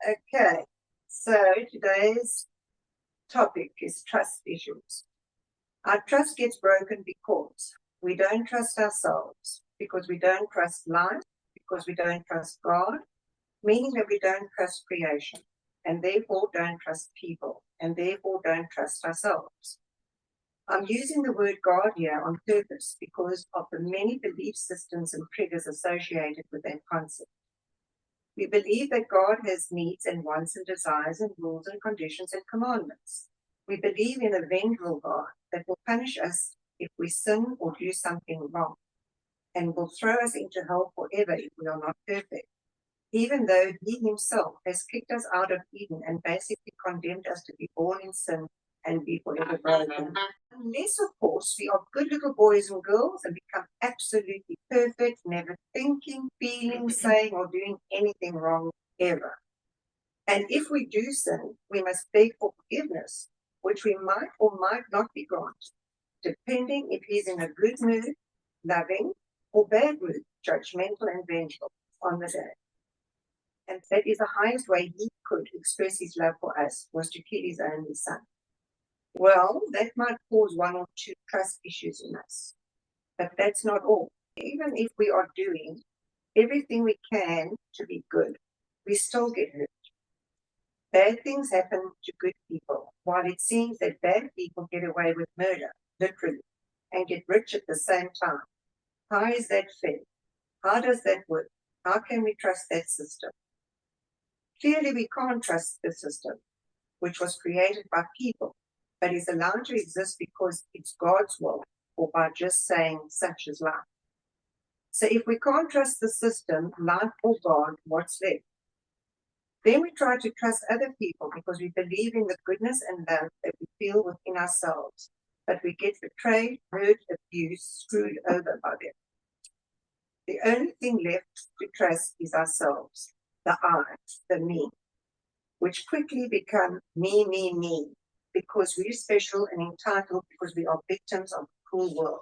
Okay, so today's topic is trust issues. Our trust gets broken because we don't trust ourselves, because we don't trust life, because we don't trust God, meaning that we don't trust creation, and therefore don't trust people, and therefore don't trust ourselves. I'm using the word God here on purpose because of the many belief systems and triggers associated with that concept. We believe that God has needs and wants and desires and rules and conditions and commandments. We believe in a vengeful God that will punish us if we sin or do something wrong, and will throw us into hell forever if we are not perfect, even though He Himself has kicked us out of Eden and basically condemned us to be born in sin and be forever broken. Unless, of course, we are good little boys and girls and become absolutely perfect, never thinking, feeling, saying, or doing anything wrong ever. And if we do sin, we must beg for forgiveness, which we might or might not be granted, depending if He's in a good mood, loving, or bad mood, judgmental and vengeful on the day. And that is the highest way He could express His love for us, was to kill His only Son. Well, that might cause one or two trust issues in us, but that's not all. Even if we are doing everything we can to be good, we still get hurt. Bad things happen to good people, while it seems that bad people get away with murder, literally, and get rich at the same time. How is that fair? How does that work? How can we trust that system? Clearly, we can't trust the system, which was created by people, but is allowed to exist because it's God's will, or by just saying such is life. So if we can't trust the system, life, or God, what's left? Then we try to trust other people because we believe in the goodness and love that we feel within ourselves, but we get betrayed, hurt, abused, screwed over by them. The only thing left to trust is ourselves, the I, the me, which quickly become me, because we're special and entitled because we are victims of the cruel world.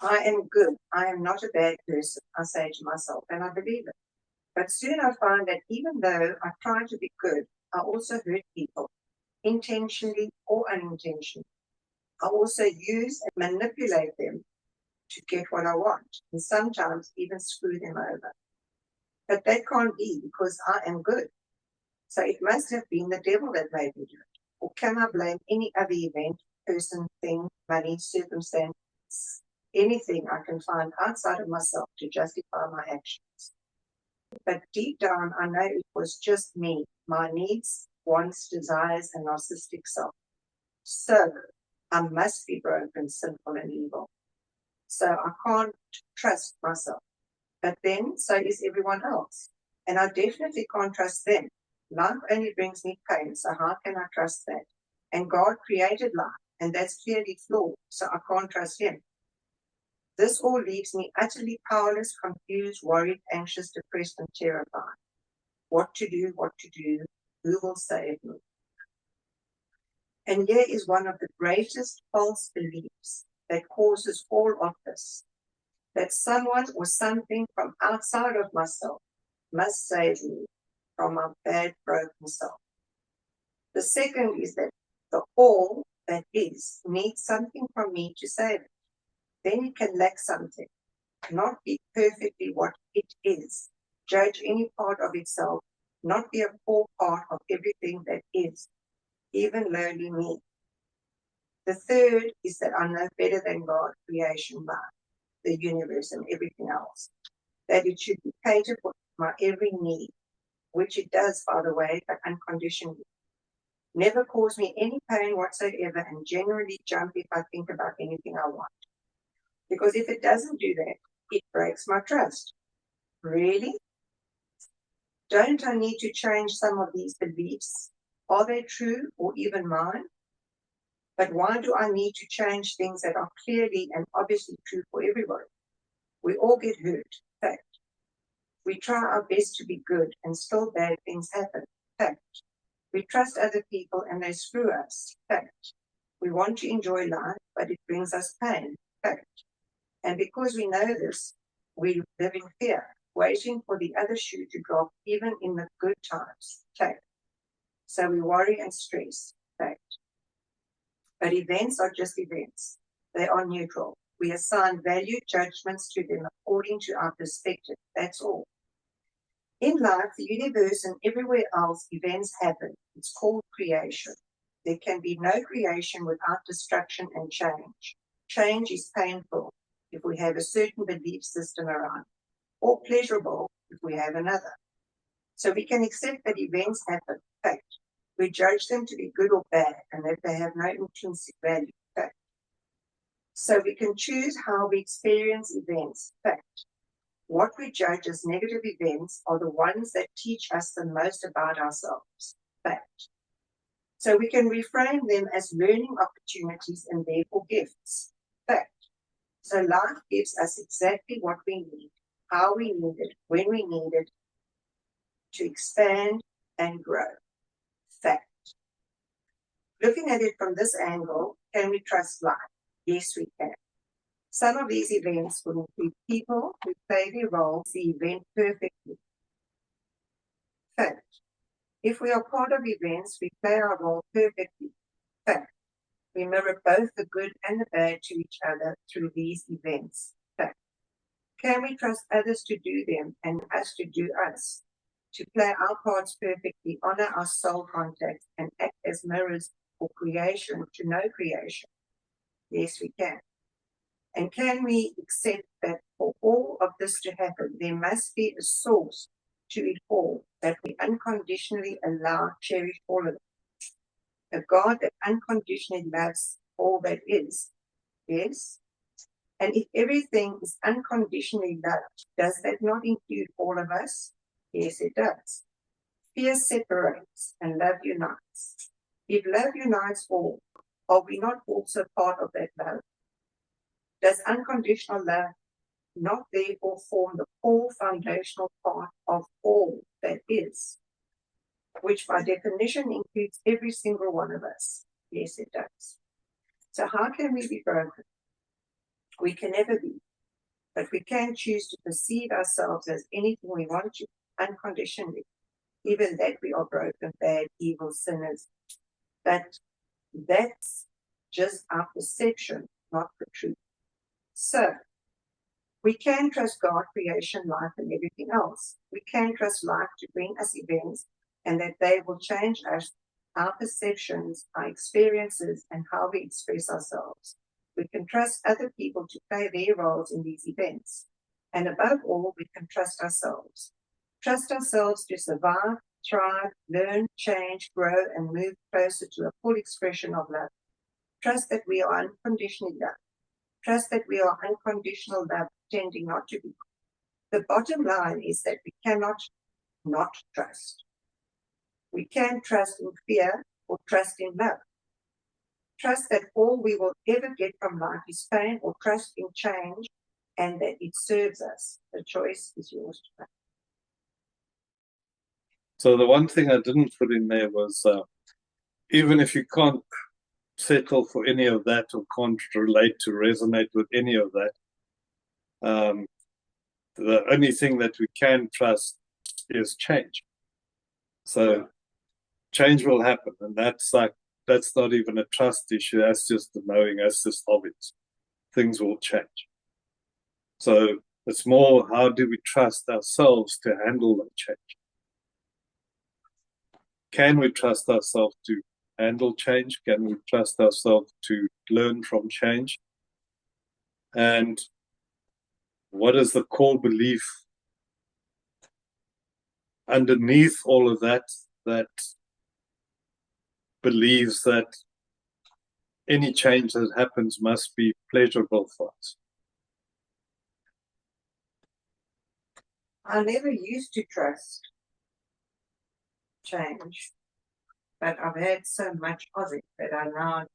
I am good. I am not a bad person, I say to myself, and I believe it. But soon I find that even though I try to be good, I also hurt people, intentionally or unintentionally. I also use and manipulate them to get what I want, and sometimes even screw them over. But that can't be because I am good. So it must have been the devil that made me do it. Or can I blame any other event, person, thing, money, circumstance, anything I can find outside of myself to justify my actions? But deep down, I know it was just me, my needs, wants, desires, and narcissistic self. So I must be broken, sinful, and evil. So I can't trust myself. But then, so is everyone else. And I definitely can't trust them. Life only brings me pain, so how can I trust that? And God created life, and that's clearly flawed, so I can't trust Him. This all leaves me utterly powerless, confused, worried, anxious, depressed, and terrified. What to do, who will save me? And here is one of the greatest false beliefs that causes all of this, that someone or something from outside of myself must save me from my bad, broken self. The second is that the all that is needs something from me to save it. Then it can lack something, not be perfectly what it is, judge any part of itself, not be a core part of everything that is, even lowly me. The third is that I know better than God, creation, life, the universe, and everything else, that it should be catered for my every need, which it does, by the way, but unconditionally. Never cause me any pain whatsoever, and generally jump if I think about anything I want. Because if it doesn't do that, it breaks my trust. Really? Don't I need to change some of these beliefs? Are they true or even mine? But why do I need to change things that are clearly and obviously true for everybody? We all get hurt, fact. We try our best to be good and still bad things happen, fact. We trust other people and they screw us, fact. We want to enjoy life, but it brings us pain, fact. And because we know this, we live in fear, waiting for the other shoe to drop even in the good times. Fact. So we worry and stress. Fact. But events are just events. They are neutral. We assign value judgments to them according to our perspective. That's all. In life, the universe and everywhere else, events happen. It's called creation. There can be no creation without destruction and change. Change is painful if we have a certain belief system around, or pleasurable if we have another. So we can accept that events happen. Fact. We judge them to be good or bad, and that they have no intrinsic value. Fact. So we can choose how we experience events. Fact. What we judge as negative events are the ones that teach us the most about ourselves. Fact. So we can reframe them as learning opportunities and therefore gifts. Fact. So life gives us exactly what we need, how we need it, when we need it, to expand and grow. Fact. Looking at it from this angle, can we trust life? Yes, we can. Some of these events will include people who play their roles in the event perfectly. Fact. If we are part of events, we play our role perfectly. Fact. We mirror both the good and the bad to each other through these events. Fact. Can we trust others to do them and us to do us? To play our parts perfectly, honor our soul contact, and act as mirrors for creation to know creation? Yes, we can. And can we accept that for all of this to happen, there must be a source to it all that we unconditionally allow, cherish all of it? A God that unconditionally loves all that is. Yes? And if everything is unconditionally loved, does that not include all of us? Yes, it does. Fear separates and love unites. If love unites all, are we not also part of that love? Does unconditional love not therefore form the core foundational part of all that is, which by definition includes every single one of us? Yes, it does. So how can we be broken? We can never be, but we can choose to perceive ourselves as anything we want to, unconditionally, even that we are broken, bad, evil, sinners. But that's just our perception, not the truth. So, we can trust God, creation, life, and everything else. We can trust life to bring us events and that they will change us, our perceptions, our experiences, and how we express ourselves. We can trust other people to play their roles in these events. And above all, we can trust ourselves. Trust ourselves to survive, thrive, learn, change, grow, and move closer to a full expression of love. Trust that we are unconditionally loved. Trust that we are unconditional love, pretending not to be. The bottom line is that we cannot not trust. We can trust in fear or trust in love. Trust that all we will ever get from life is pain, or trust in change and that it serves us. The choice is yours to make. So the one thing I didn't put in there was, even if you can't settle for any of that or can't relate to resonate with any of that, the only thing that we can trust is change. So change will happen, and that's not even a trust issue. That's just the knowing. That's just obvious. Things will change. So it's more, how do we trust ourselves to handle that change? Can we trust ourselves to handle change? Can we trust ourselves to learn from change? And what is the core belief underneath all of that that believes that any change that happens must be pleasurable for us? I never used to trust change, but I've had so much of it that I now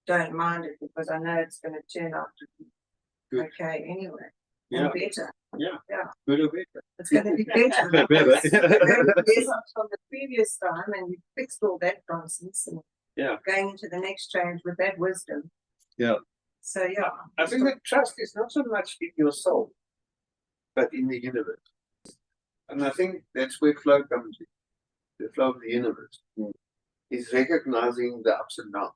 don't mind it, because I know it's going to turn out to be good. Okay anyway. Yeah. And better. Yeah. Yeah. Good or better. It's going to be better. Better. It's going to be better from the previous time, and we fixed all that nonsense and going into the next change with that wisdom. Yeah. So yeah. I think that trust is not so much in your soul. but in the universe. And I think that's where flow comes in. The flow of the universe is recognizing the ups and downs.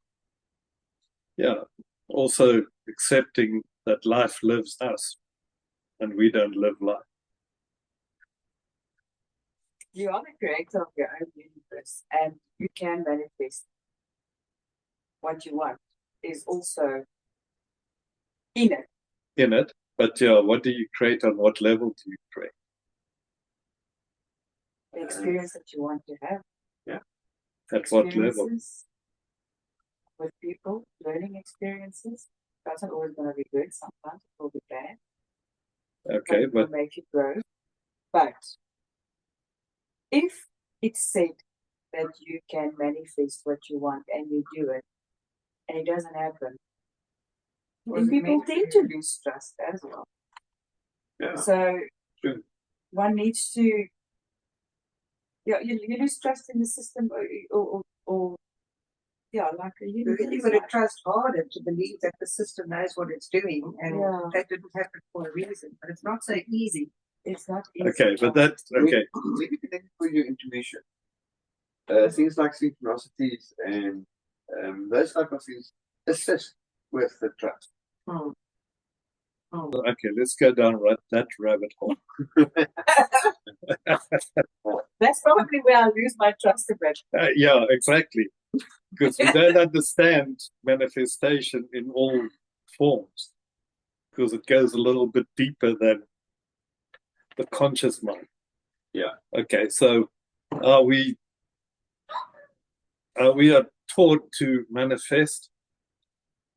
Yeah. Also accepting that life lives us and we don't live life. You are the creator of your own universe, and you can manifest what you want. Is also in it. In it, but yeah, what do you create? On what level do you create? The experience that you want to have. Yeah. At what level? Experiences with people, learning experiences. That's not always going to be good. Sometimes it will be bad. Okay, It will but make you grow. But if it's said that you can manifest what you want and you do it, and it doesn't happen, then people tend to lose trust as well. Yeah. So True. one needs to, you lose trust in the system, or yeah, like a You really got to trust harder to believe that the system knows what it's doing, and that didn't happen for a reason. But it's not so easy. It's not easy. okay, but that's okay. When you connect with your intuition, things like synchronicities and those type of things assist with the trust. Okay, let's go down that rabbit hole. That's probably where I lose my trust a bit. Yeah, exactly. Because we don't understand manifestation in all forms, because it goes a little bit deeper than the conscious mind. Yeah. Okay, so we are taught to manifest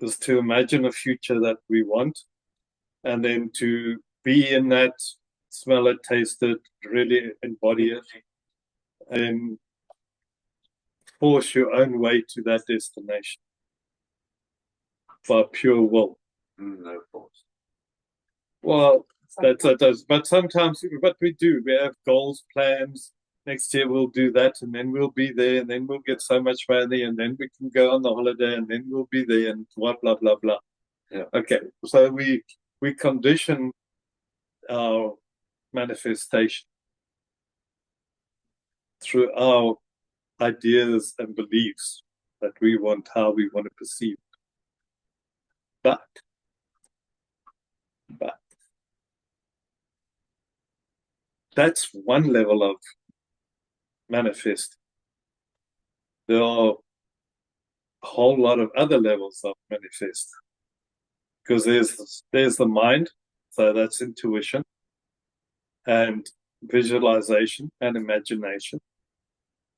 is to imagine a future that we want, and then to be in that, smell it, taste it, really embody it, and force your own way to that destination by pure will. No force. Well, that's what it does. But sometimes, but we do. We have goals, plans. Next year we'll do that, and then we'll be there, and then we'll get so much money, and then we can go on the holiday, and then we'll be there, and blah blah blah blah. Yeah. Okay, so we condition our manifestation through our ideas and beliefs that we want, how we want to perceive. But that's one level of manifest. There are a whole lot of other levels of manifest, because there's the mind, so that's intuition, and visualization and imagination.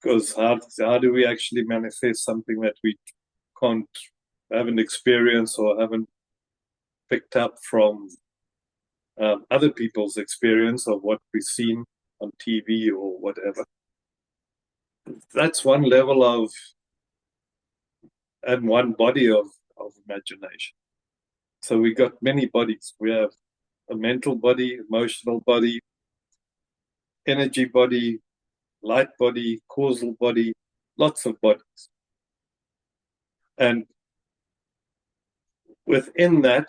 Because how do we actually manifest something that we haven't experienced or haven't picked up from other people's experience of what we've seen on TV or whatever? That's one level of, and one body of imagination. So we got many bodies. We have a mental body, emotional body, energy body, light body, causal body, lots of bodies. And within that,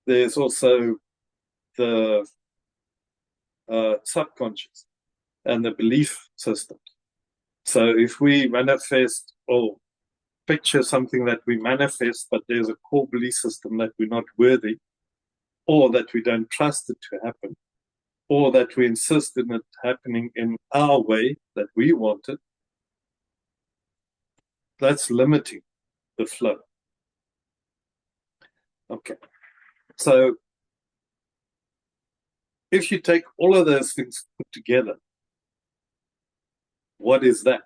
there's also the subconscious and the belief systems. So if we manifest or picture something that we manifest, but there's a core belief system that we're not worthy, or that we don't trust it to happen, or that we insist in it happening in our way that we want it, that's limiting the flow. Okay. So if you take all of those things put together, what is that?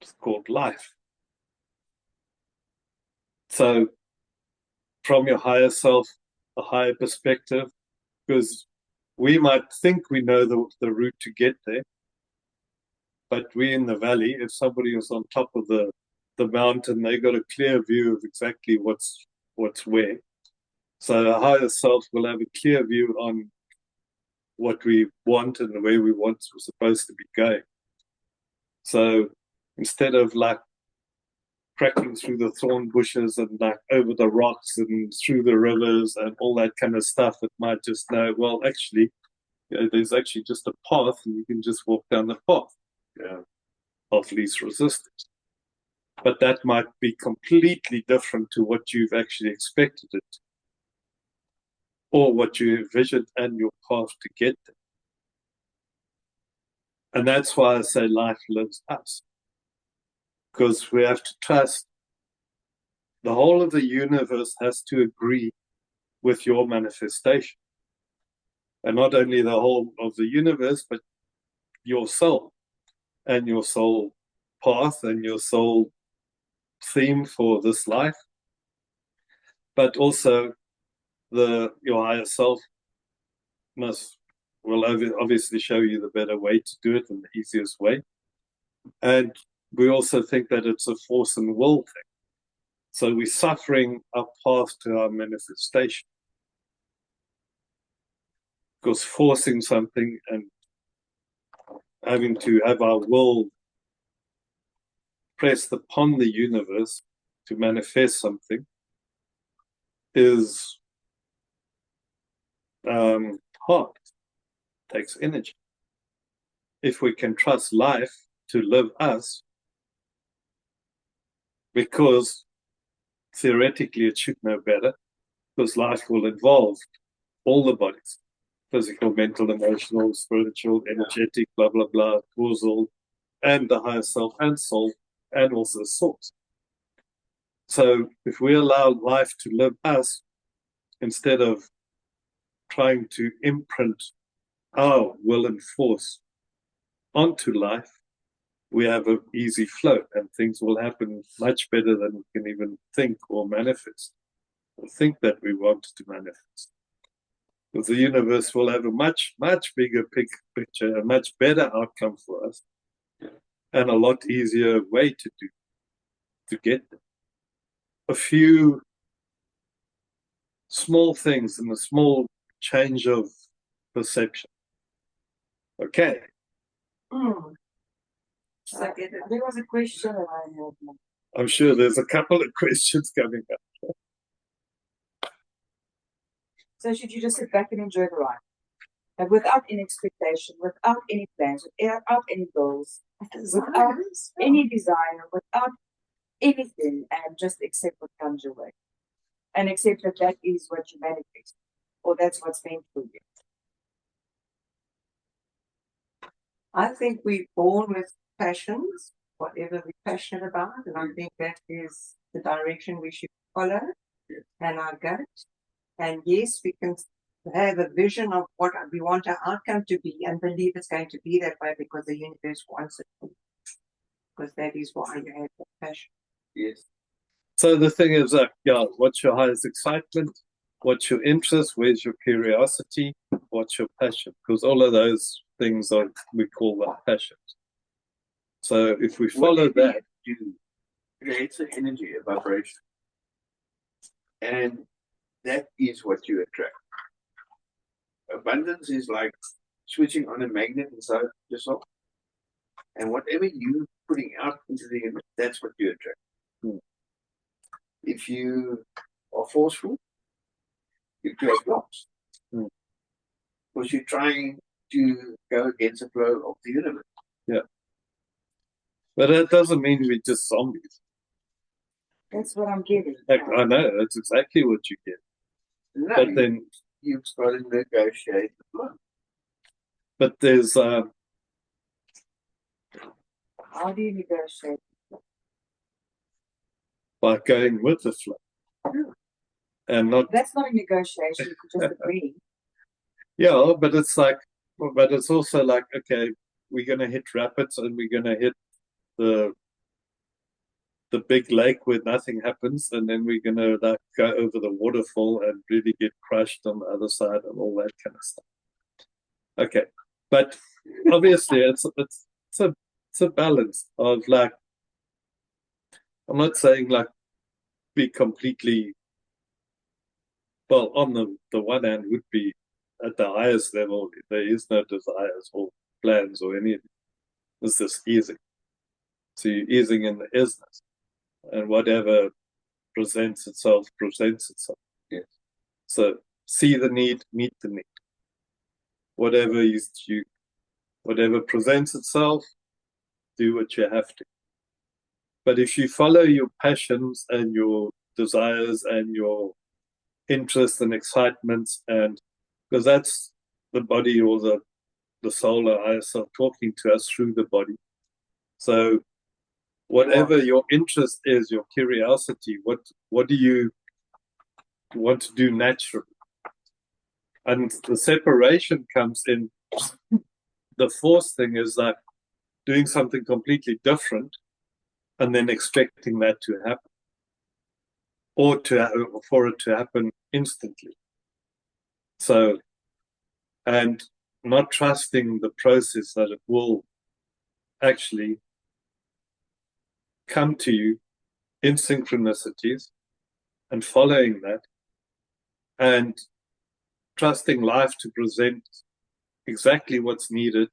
It's called life. So from your higher self, a higher perspective, because we might think we know the route to get there, but we in the valley, if somebody is on top of the mountain, they got a clear view of exactly what's where. So a higher self will have a clear view on what we want and the way we want we're supposed to be going. So instead of like cracking through the thorn bushes and like over the rocks and through the rivers and all that kind of stuff, it might just know, well, actually, there's actually just a path and you can just walk down the path of least resistance. But that might be completely different to what you've actually expected it to, or what you envisioned and your path to get there. And that's why I say life lives us. Because we have to trust the whole of the universe has to agree with your manifestation. And not only the whole of the universe, but your soul and your soul path and your soul theme for this life. But also your higher self will obviously show you the better way to do it and the easiest way. And we also think that it's a force and will thing. So we're suffering our path to our manifestation. Because forcing something and having to have our will pressed upon the universe to manifest something is hard. It takes energy. If we can trust life to live us, because theoretically it should know better, because life will involve all the bodies, physical, mental, emotional, spiritual, energetic, blah, blah, blah, causal, and the higher self and soul, and also source. So if we allow life to live us, instead of trying to imprint our will and force onto life, we have an easy flow and things will happen much better than we can even think or manifest or think that we want to manifest. Because the universe will have a much, much bigger picture, a much better outcome for us, and a lot easier way to get there. A few small things and a small change of perception. Okay. So there was a question that I had. I'm sure there's a couple of questions coming up. So should you just sit back and enjoy the ride? Like without any expectation, without any plans, without any goals, without any desire, without anything, and just accept what comes your way. And accept that that is what you manifest, or that's what's meant for you. I think we're born with passions, whatever we're passionate about, and I think that is the direction we should follow and our gut. And yes, we can have a vision of what we want our outcome to be and believe it's going to be that way because the universe wants it to. Because that is why you have that passion. Yes. So the thing is, what's your highest excitement? What's your interest? Where's your curiosity? What's your passion? Because all of those things we call them passions. So if we follow that, creates an energy, a vibration, and that is what you attract. Abundance is like switching on a magnet inside yourself, and whatever you're putting out into the image, that's what you attract. If you are forceful, you create blocks. Because you're trying to go against the flow of the universe. Yeah. But that doesn't mean we're just zombies. That's what I'm getting. I know, that's exactly what you get. No, but then you've got to negotiate the flow. But there's How do you negotiate? by going with the flow. And not That's not a negotiation, you could just agree. Yeah, but it's also like, okay, we're gonna hit rapids and we're gonna hit the big lake where nothing happens, and then we're gonna like go over the waterfall and really get crushed on the other side and all that kind of stuff. Okay. But obviously it's a balance of like, I'm not saying like be completely, well, on the one hand would be at the highest level, there is no desires or plans or anything. It's just easing. So you're easing in the isness. and whatever presents itself, presents itself. Yes. So see the need, meet the need. Whatever presents itself, do what you have to. But if you follow your passions and your desires and your interests and excitements, and because that's the body or the soul or higher self talking to us through the body. So whatever your interest is, your curiosity, what do you want to do naturally? And the separation comes in. The fourth thing is that doing something completely different and then expecting that to happen, or for it to happen instantly. So, and not trusting the process that it will actually come to you in synchronicities, and following that, and trusting life to present exactly what's needed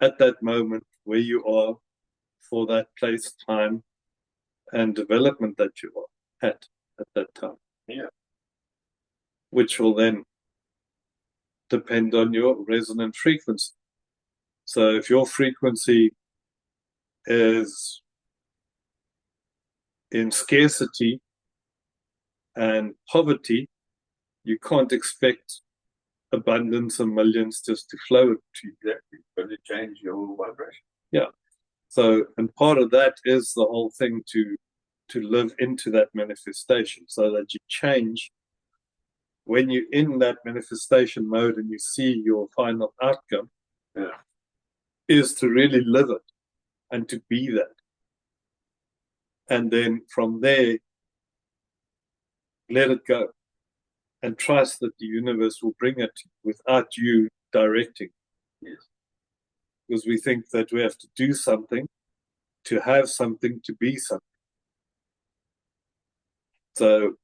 at that moment where you are for that place, time, and development that you are at that time. Yeah. Which will then depend on your resonant frequency. So if your frequency is in scarcity and poverty, you can't expect abundance and millions just to flow to you. Exactly. But it change your vibration. Yeah. So, and part of that is the whole thing to live into that manifestation, so that you change when you're in that manifestation mode and you see your final outcome. Yeah. Is to really live it and to be that. And then from there, let it go and trust that the universe will bring it without you directing. Yes. Because we think that we have to do something to have something to be something. So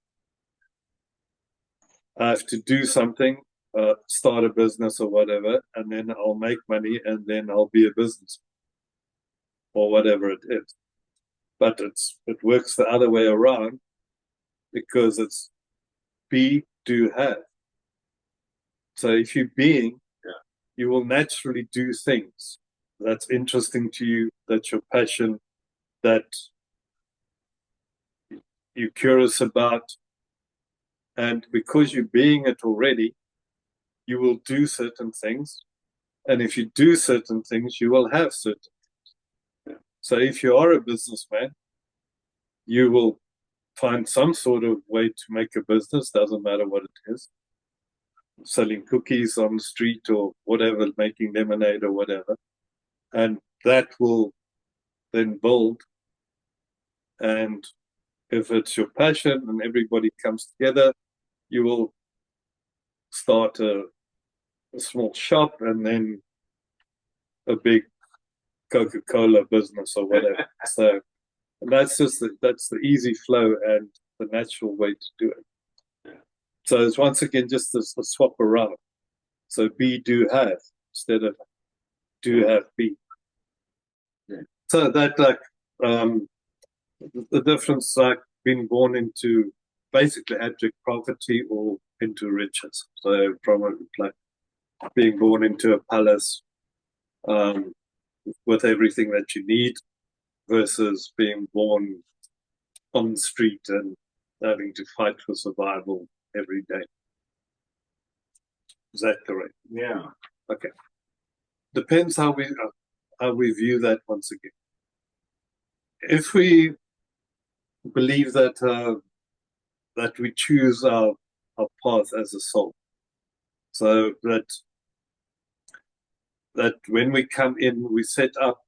I have to do something, start a business or whatever, and then I'll make money and then I'll be a businessman or whatever it is. But it works the other way around, because it's be, do, have. So if you're being, you will naturally do things that's interesting to you, that's your passion, that you're curious about. And because you're being it already, you will do certain things. And if you do certain things, you will have certain things. So if you are a businessman, you will find some sort of way to make a business, doesn't matter what it is. Selling cookies on the street or whatever, making lemonade or whatever. And that will then build. And if it's your passion and everybody comes together, you will start a small shop and then a big Coca-Cola business or whatever. So that's the easy flow and the natural way to do it. So it's once again just a swap around. So be, do, have instead of do, have, be. Yeah. So that the difference, like being born into basically abject poverty or into riches. So from like being born into a palace with everything that you need, versus being born on the street and having to fight for survival every day. Is that correct? Yeah. Okay. Depends how we view that once again. If we believe that that we choose our path as a soul, so that when we come in, we set up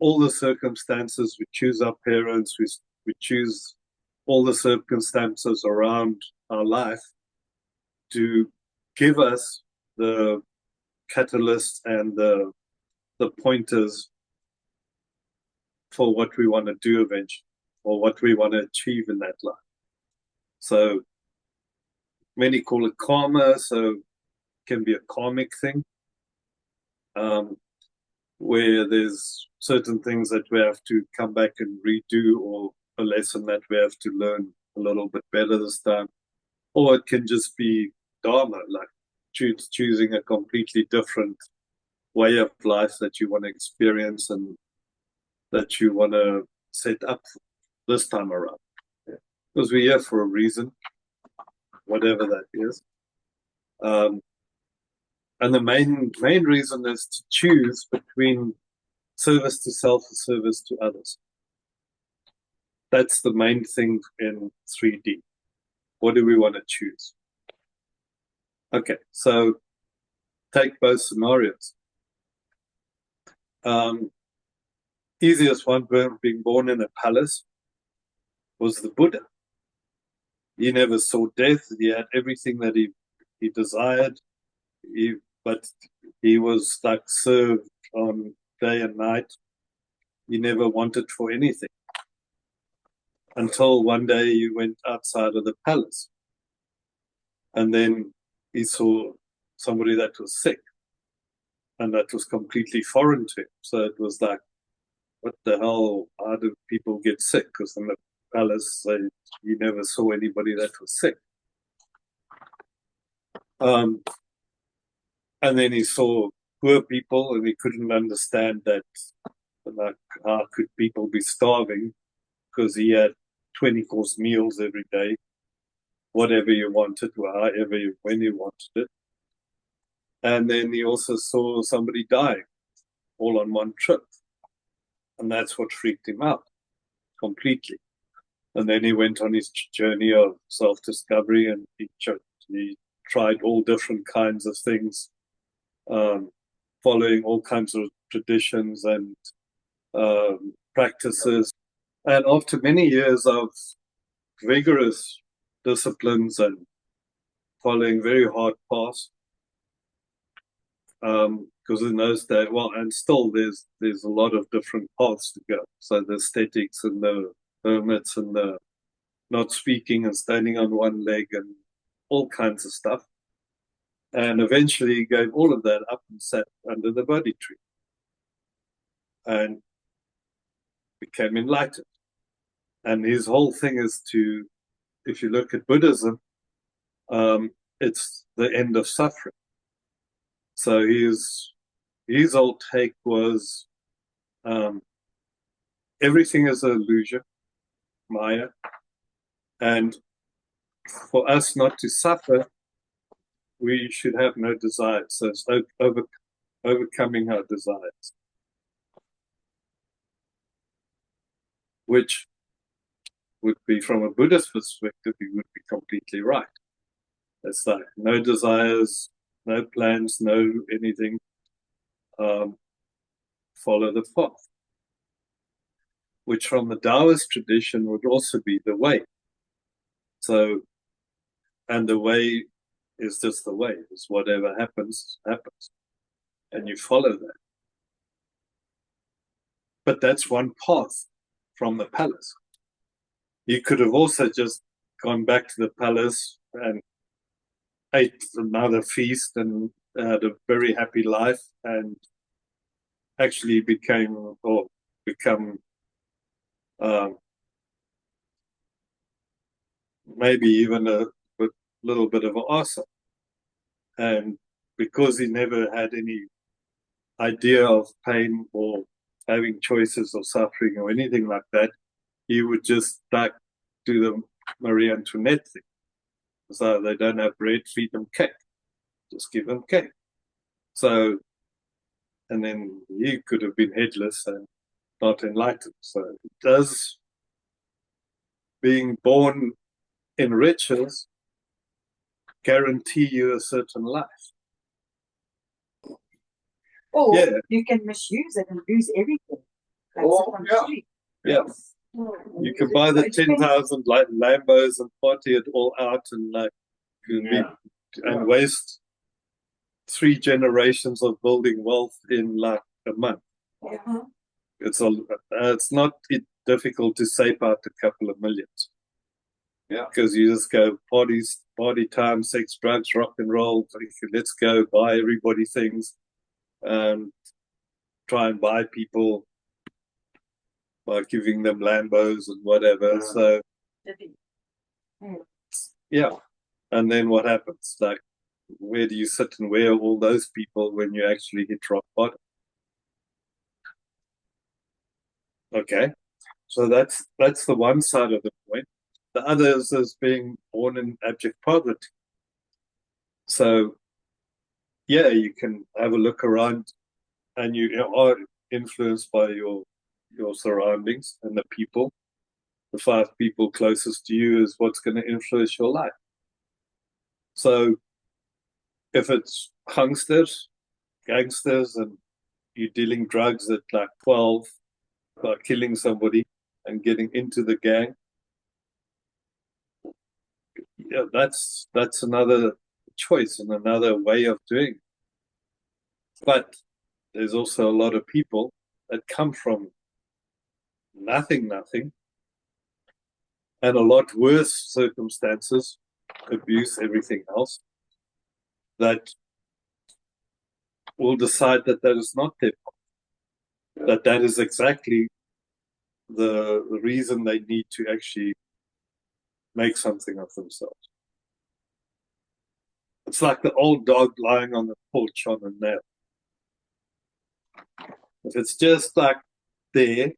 all the circumstances, we choose our parents, we choose all the circumstances around our life to give us the catalyst and the pointers for what we want to do eventually, or what we want to achieve in that life. So many call it karma, so it can be a karmic thing, where there's certain things that we have to come back and redo, or a lesson that we have to learn a little bit better this time. Or it can just be dharma, like choosing a completely different way of life that you want to experience and that you want to set up this time around. Because we're here for a reason, whatever that is. And the main reason is to choose between service to self and service to others. That's the main thing in 3D. What do we want to choose? Okay, so take both scenarios. Easiest one, being born in a palace, was the Buddha. He never saw death. He had everything that he desired. But he was like served on day and night. He never wanted for anything. Until one day he went outside of the palace. And then he saw somebody that was sick. And that was completely foreign to him. So it was like, what the hell? How do people get sick? Because in the palace, he never saw anybody that was sick. And then he saw poor people, and he couldn't understand that, like, how could people be starving? Because he had 20-course meals every day, whatever you wanted, or when you wanted it. And then he also saw somebody dying, all on one trip. And that's what freaked him out completely. And then he went on his journey of self-discovery, and he tried all different kinds of things, following all kinds of traditions and practices. And after many years of vigorous disciplines and following very hard paths, because in those days, and still there's a lot of different paths to go. So the aesthetics and the hermits and the not speaking and standing on one leg and all kinds of stuff. And eventually he gave all of that up and sat under the Bodhi tree and became enlightened. And his whole thing is if you look at Buddhism, it's the end of suffering. So his whole take was everything is an illusion, Maya, and for us not to suffer, we should have no desires. So it's overcoming our desires, which would be, from a Buddhist perspective, he would be completely right. It's like no desires, no plans, no anything. Follow the path, which from the Taoist tradition would also be the way. So, and the way is just the way. It's whatever happens, happens. And you follow that. But that's one path from the palace. You could have also just gone back to the palace and ate another feast and had a very happy life and actually become maybe even a little bit of an awesome. And because he never had any idea of pain or having choices or suffering or anything like that, he would just like do the Marie Antoinette thing. So they don't have bread, feed them cake. Just give them cake. So, and then he could have been headless and not enlightened. So does being born in riches guarantee you a certain life? Or Yeah. you can misuse it and lose everything. That's Oh, the yeah. country. Yeah. You can buy the 10,000 Lambos and party it all out and and waste 3 generations of building wealth in like a month. Yeah. It's not difficult to save out a couple of millions. Yeah. Because you just go party time, sex, drugs, rock and roll. Let's go buy everybody things and try and buy people by giving them Lambos and whatever. Yeah. So Mm. yeah, and then what happens? Like, where do you sit and where are all those people when you actually hit rock bottom? Okay, so that's the one side of the point. The other is being born in abject poverty. So yeah, you can have a look around, and you are influenced by your surroundings and the people. The 5 people closest to you is what's going to influence your life. So if it's hunksters, gangsters, and you're dealing drugs at like 12 by killing somebody and getting into the gang, yeah, that's another choice and another way of doing it. But there's also a lot of people that come from nothing, and a lot worse circumstances, abuse, everything else, that will decide that is not their fault. That is exactly the reason they need to actually make something of themselves. It's like the old dog lying on the porch on a nail. If it's just like there,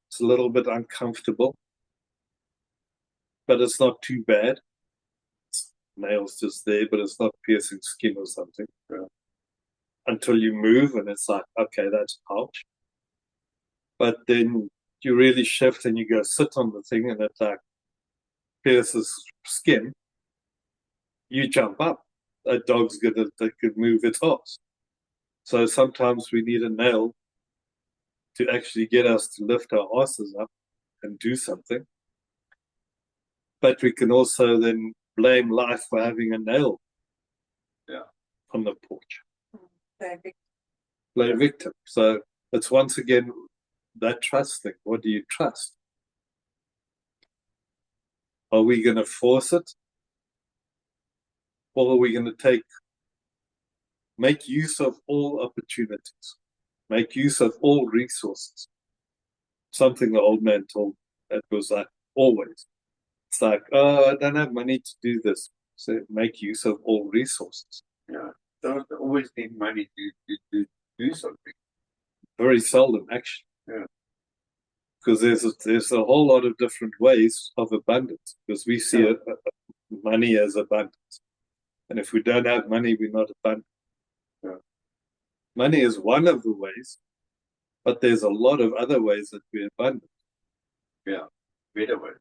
it's a little bit uncomfortable, but it's not too bad. Nail's just there, but it's not piercing skin or something. Until you move and it's like, okay, that's ouch. But then you really shift and you go sit on the thing and it like pierces skin. You jump up. That dog's good at they could move its horse. So sometimes we need a nail to actually get us to lift our asses up and do something. But we can also then blame life for having a nail on the porch. Play victim. So it's once again that trust thing. What do you trust? Are we going to force it? Or are we going to make use of all opportunities, make use of all resources? Something the old man told me that was like always. It's like, oh, I don't have money to do this. So make use of all resources. Yeah, don't always need money to do something. Very seldom, actually. Yeah. Because there's a whole lot of different ways of abundance. Because we see money as abundance. And if we don't have money, we're not abundant. Yeah. Money is one of the ways, but there's a lot of other ways that we're abundant. Yeah, better way.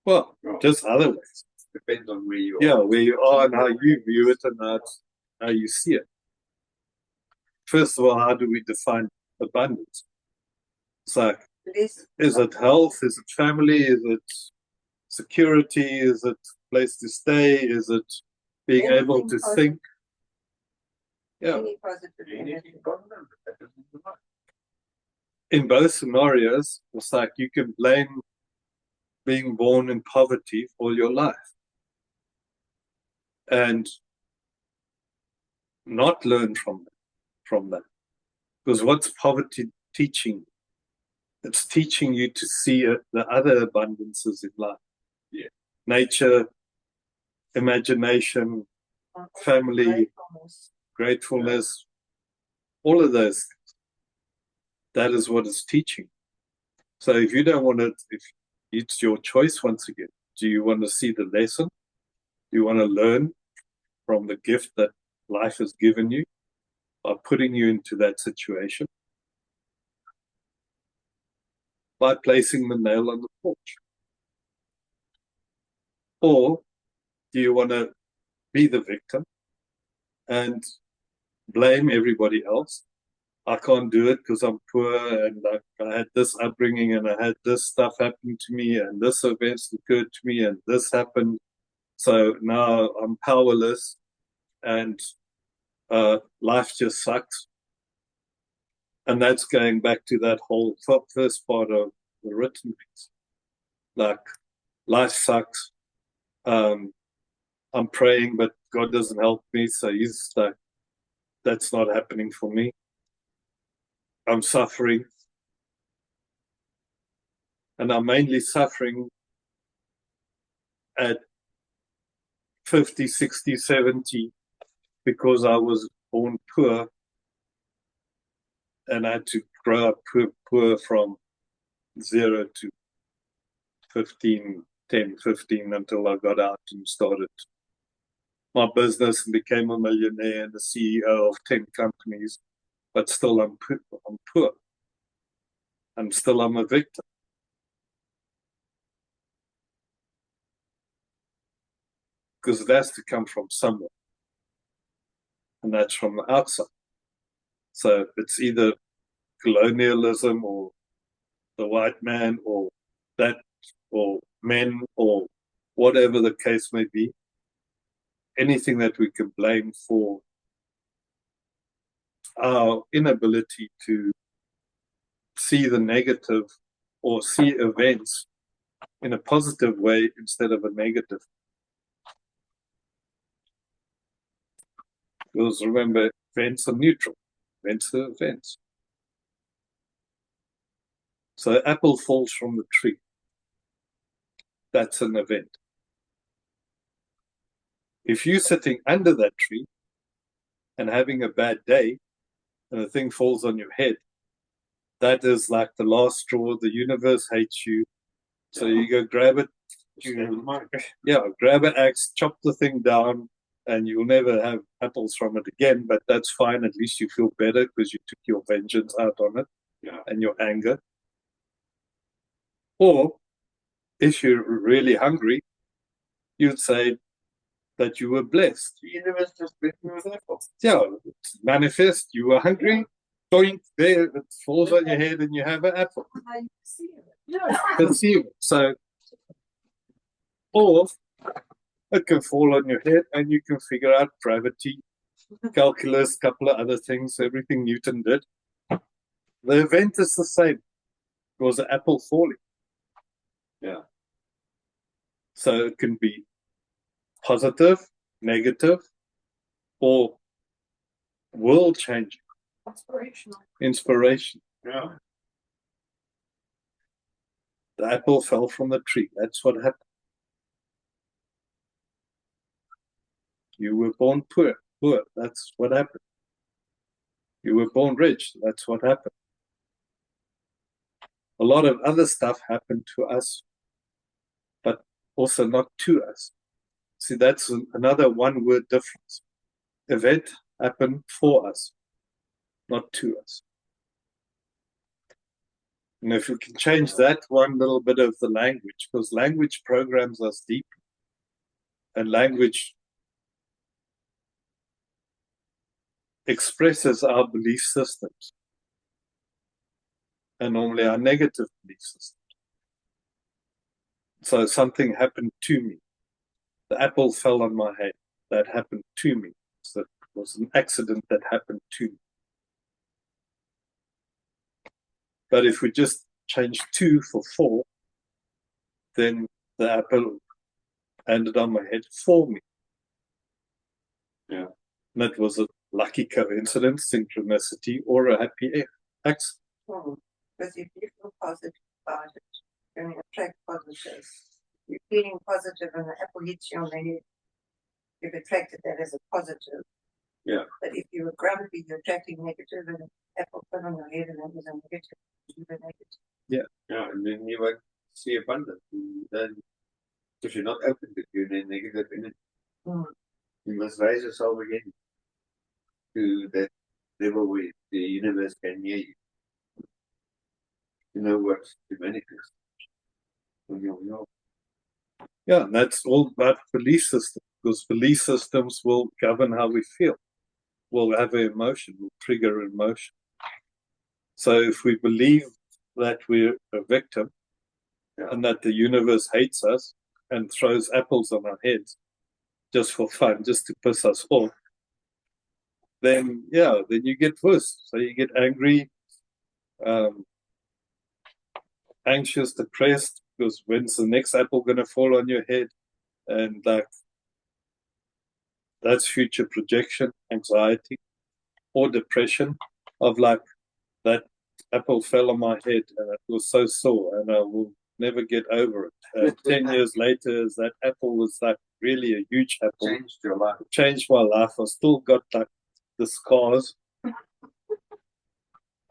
Well, just other ways. Depends on where you are. Yeah, where you are and how you view it and how you see it. First of all, how do we define abundance? It's like, is it health? Is it family? Is it security? Is it place to stay? Is it being able to think? Yeah. In both scenarios, it's like you can blame being born in poverty all your life and not learn from that. Because what's poverty teaching you? It's teaching you to see the other abundances in life. Yeah. Nature, imagination, family, gratefulness, all of those things. That is what it's teaching. So if you don't want to, if it's your choice once again, do you want to see the lesson? Do you want to learn from the gift that life has given you by putting you into that situation? By placing the nail on the porch? Or do you want to be the victim and blame everybody else? I can't do it because I'm poor and I had this upbringing and I had this stuff happen to me and this events occurred to me and this happened. So now I'm powerless and life just sucks. And that's going back to that whole first part of the written piece. Like, life sucks. I'm praying, but God doesn't help me. So he's like, that's not happening for me. I'm suffering. And I'm mainly suffering at 50, 60, 70 because I was born poor and I had to grow up poor from 0 to 15, 10, 15 until I got out and started my business and became a millionaire and the CEO of 10 companies. But still I'm poor. And still I'm a victim. Because it has to come from somewhere. And that's from the outside. So it's either colonialism or the white man or that or men or whatever the case may be. Anything that we can blame for our inability to see the negative or see events in a positive way instead of a negative. Because remember, events are neutral. Events are events. So apple falls from the tree. That's an event. If you're sitting under that tree and having a bad day and the thing falls on your head, that is like the last straw. The universe hates you. So you go grab it. Grab an axe, chop the thing down, and you'll never have apples from it again. But that's fine. At least you feel better because you took your vengeance out on it and your anger. Or if you're really hungry, you'd say that you were blessed. The universe just blessed me with apples. Yeah, manifest. You were hungry. Doink, there, it falls on your head and you have an apple. Conceive it. So, or it can fall on your head and you can figure out gravity, calculus, couple of other things, everything Newton did. The event is the same. It was an apple falling. Yeah. So it can be positive, negative, or world changing. Inspiration. Yeah. The apple fell from the tree. That's what happened. You were born poor. That's what happened. You were born rich. That's what happened. A lot of other stuff happened to us, but also not to us. See, that's another one-word difference. Event happened for us, not to us. And if we can change that one little bit of the language, because language programs us deeply, and language expresses our belief systems, and normally our negative belief systems. So something happened to me. The apple fell on my head. That happened to me. So it was an accident that happened to me. But if we just change 2 for 4, then the apple landed on my head for me. Yeah. And it was a lucky coincidence, synchronicity, or a happy accident. Because if you feel positive about it, you're going to attract positive. You're feeling positive and the apple hits you on the head, you've attracted that as a positive. Yeah. But if you were grumpy, you're attracting negative, and the apple fell on your head and it was a negative, you were negative. Yeah, and then you won't see abundance. And then, if you're not open to you, then negative energy. You must raise yourself again to that level where the universe can hear you. You know what to manifest. Yeah, and that's all about belief systems, because belief systems will govern how we feel. We'll have an emotion, will trigger an emotion. So if we believe that we're a victim and that the universe hates us and throws apples on our heads just for fun, just to piss us off, then you get worse. So you get angry, anxious, depressed, because when's the next apple going to fall on your head? And that's future projection, anxiety, or depression of like, that apple fell on my head and it was so sore and I will never get over it. 10 years later, as that apple was like really a huge apple. Changed your life. Changed my life. I still got like the scars.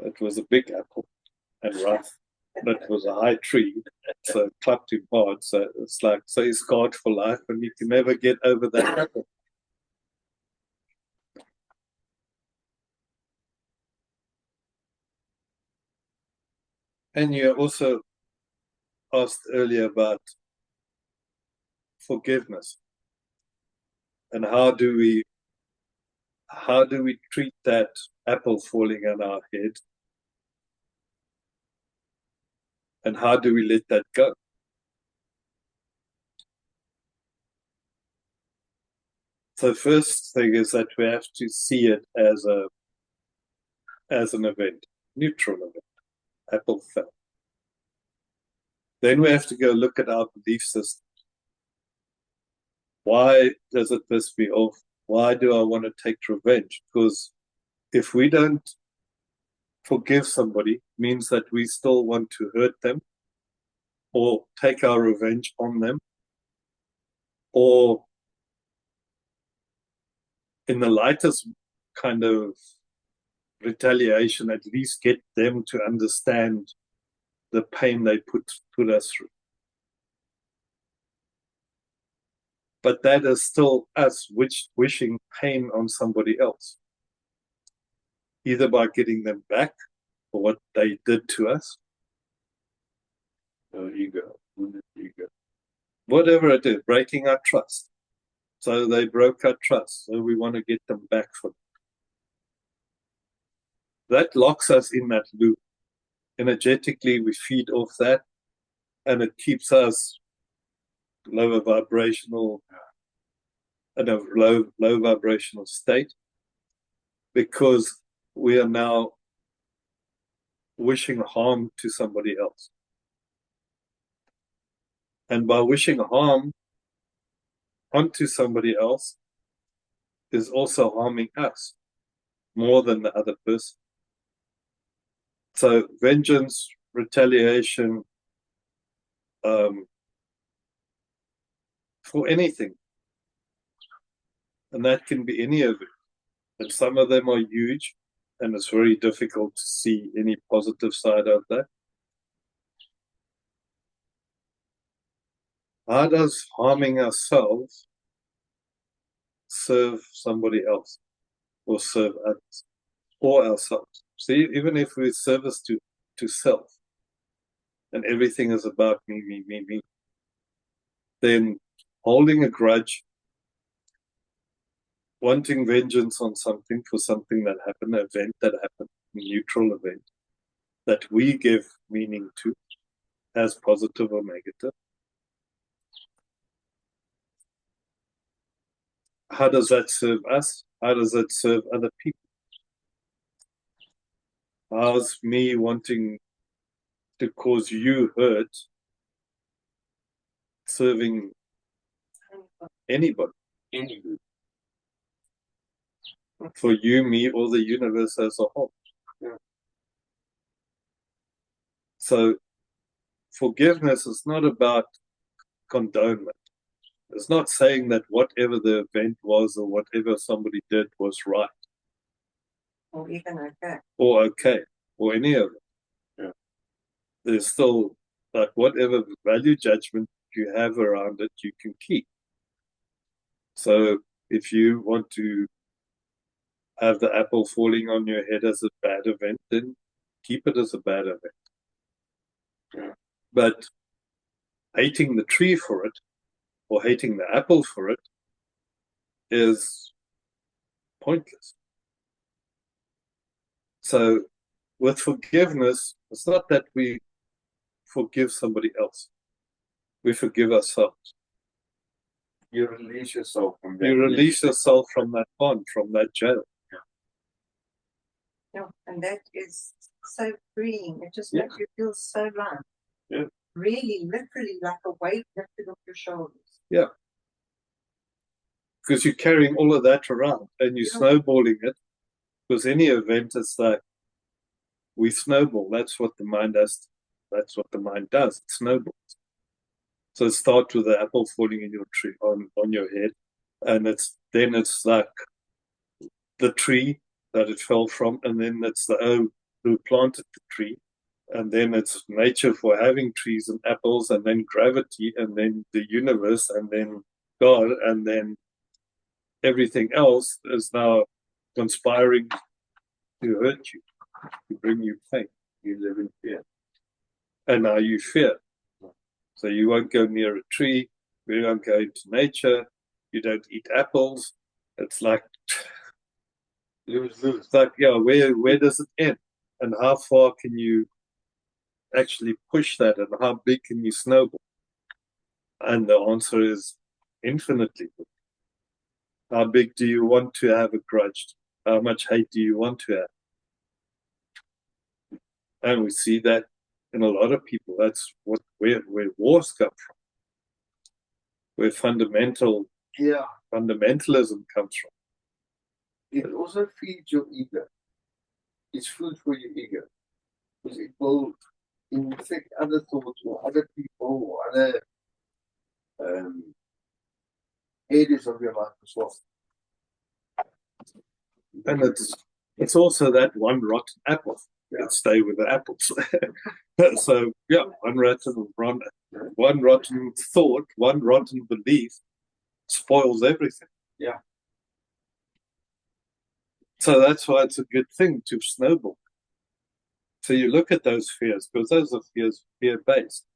It was a big apple and rough, but it was a high tree, so it clapped him hard. So it's like, so he's scarred for life, and you can never get over that apple. And you also asked earlier about forgiveness and how do we treat that apple falling on our head, and how do we let that go? So first thing is that we have to see it as an event, neutral event. Apple fell. Then we have to go look at our belief system. Why does it piss me off? Why do I want to take revenge? Because if we don't forgive somebody, it means that we still want to hurt them or take our revenge on them, or in the lightest kind of retaliation, at least get them to understand the pain they put us through. But that is still us wishing pain on somebody else, either by getting them back for what they did to us, or ego, whatever it is, breaking our trust. So they broke our trust, so we want to get them back for that. Locks us in that loop. Energetically, we feed off that, and it keeps us lower vibrational, in a low vibrational state, because we are now wishing harm to somebody else. And by wishing harm onto somebody else is also harming us more than the other person. So vengeance, retaliation, for anything. And that can be any of it. And some of them are huge, and it's very difficult to see any positive side of that. How does harming ourselves serve somebody else, or serve others, or ourselves? See, even if we service to self, and everything is about me, then holding a grudge, wanting vengeance on something for something that happened, an event that happened, a neutral event, that we give meaning to as positive or negative. How does that serve us? How does that serve other people? How's me wanting to cause you hurt serving anybody? Anybody. For you, me, or the universe as a whole. Yeah. So forgiveness is not about condonement. It's not saying that whatever the event was or whatever somebody did was right. Or even okay. Or okay. Or any of it. Yeah. There's still, like, whatever value judgment you have around it, you can keep. So if you want to have the apple falling on your head as a bad event, then keep it as a bad event. Yeah. But hating the tree for it, or hating the apple for it, is pointless. So with forgiveness, it's not that we forgive somebody else. We forgive ourselves. You release yourself from that. You release yourself from that bond, from that jail. Yeah, and that is so freeing. It just Yeah. makes you feel so light. Yeah. Really, literally like a weight lifted off your shoulders. Yeah. Because you're carrying all of that around and you're snowballing it. Because any event is like, we snowball. That's what the mind does. That's what the mind does. It snowballs. So it starts with the apple falling in your tree on your head, and it's like the tree that it fell from, and then it's the oak who planted the tree, and then it's nature for having trees and apples, and then gravity, and then the universe, and then God, and then everything else is now conspiring to hurt you, to bring you pain. You live in fear. And now you fear. So you won't go near a tree, you don't go into nature, you don't eat apples. It's like, it's like, yeah, where does it end? And how far can you actually push that, and how big can you snowball? And the answer is infinitely big. How big do you want to have a grudge? How much hate do you want to have? And we see that in a lot of people. That's where wars come from, where fundamentalism comes from. It also feeds your ego. It's food for your ego, because it will infect other thoughts or other people or other areas of your life as well. And it's also that one rotten apple. Let's stay with the apples. So yeah, one rotten thought, one rotten belief spoils everything. Yeah. So that's why it's a good thing to snowball. So you look at those fears, because those are fear-based.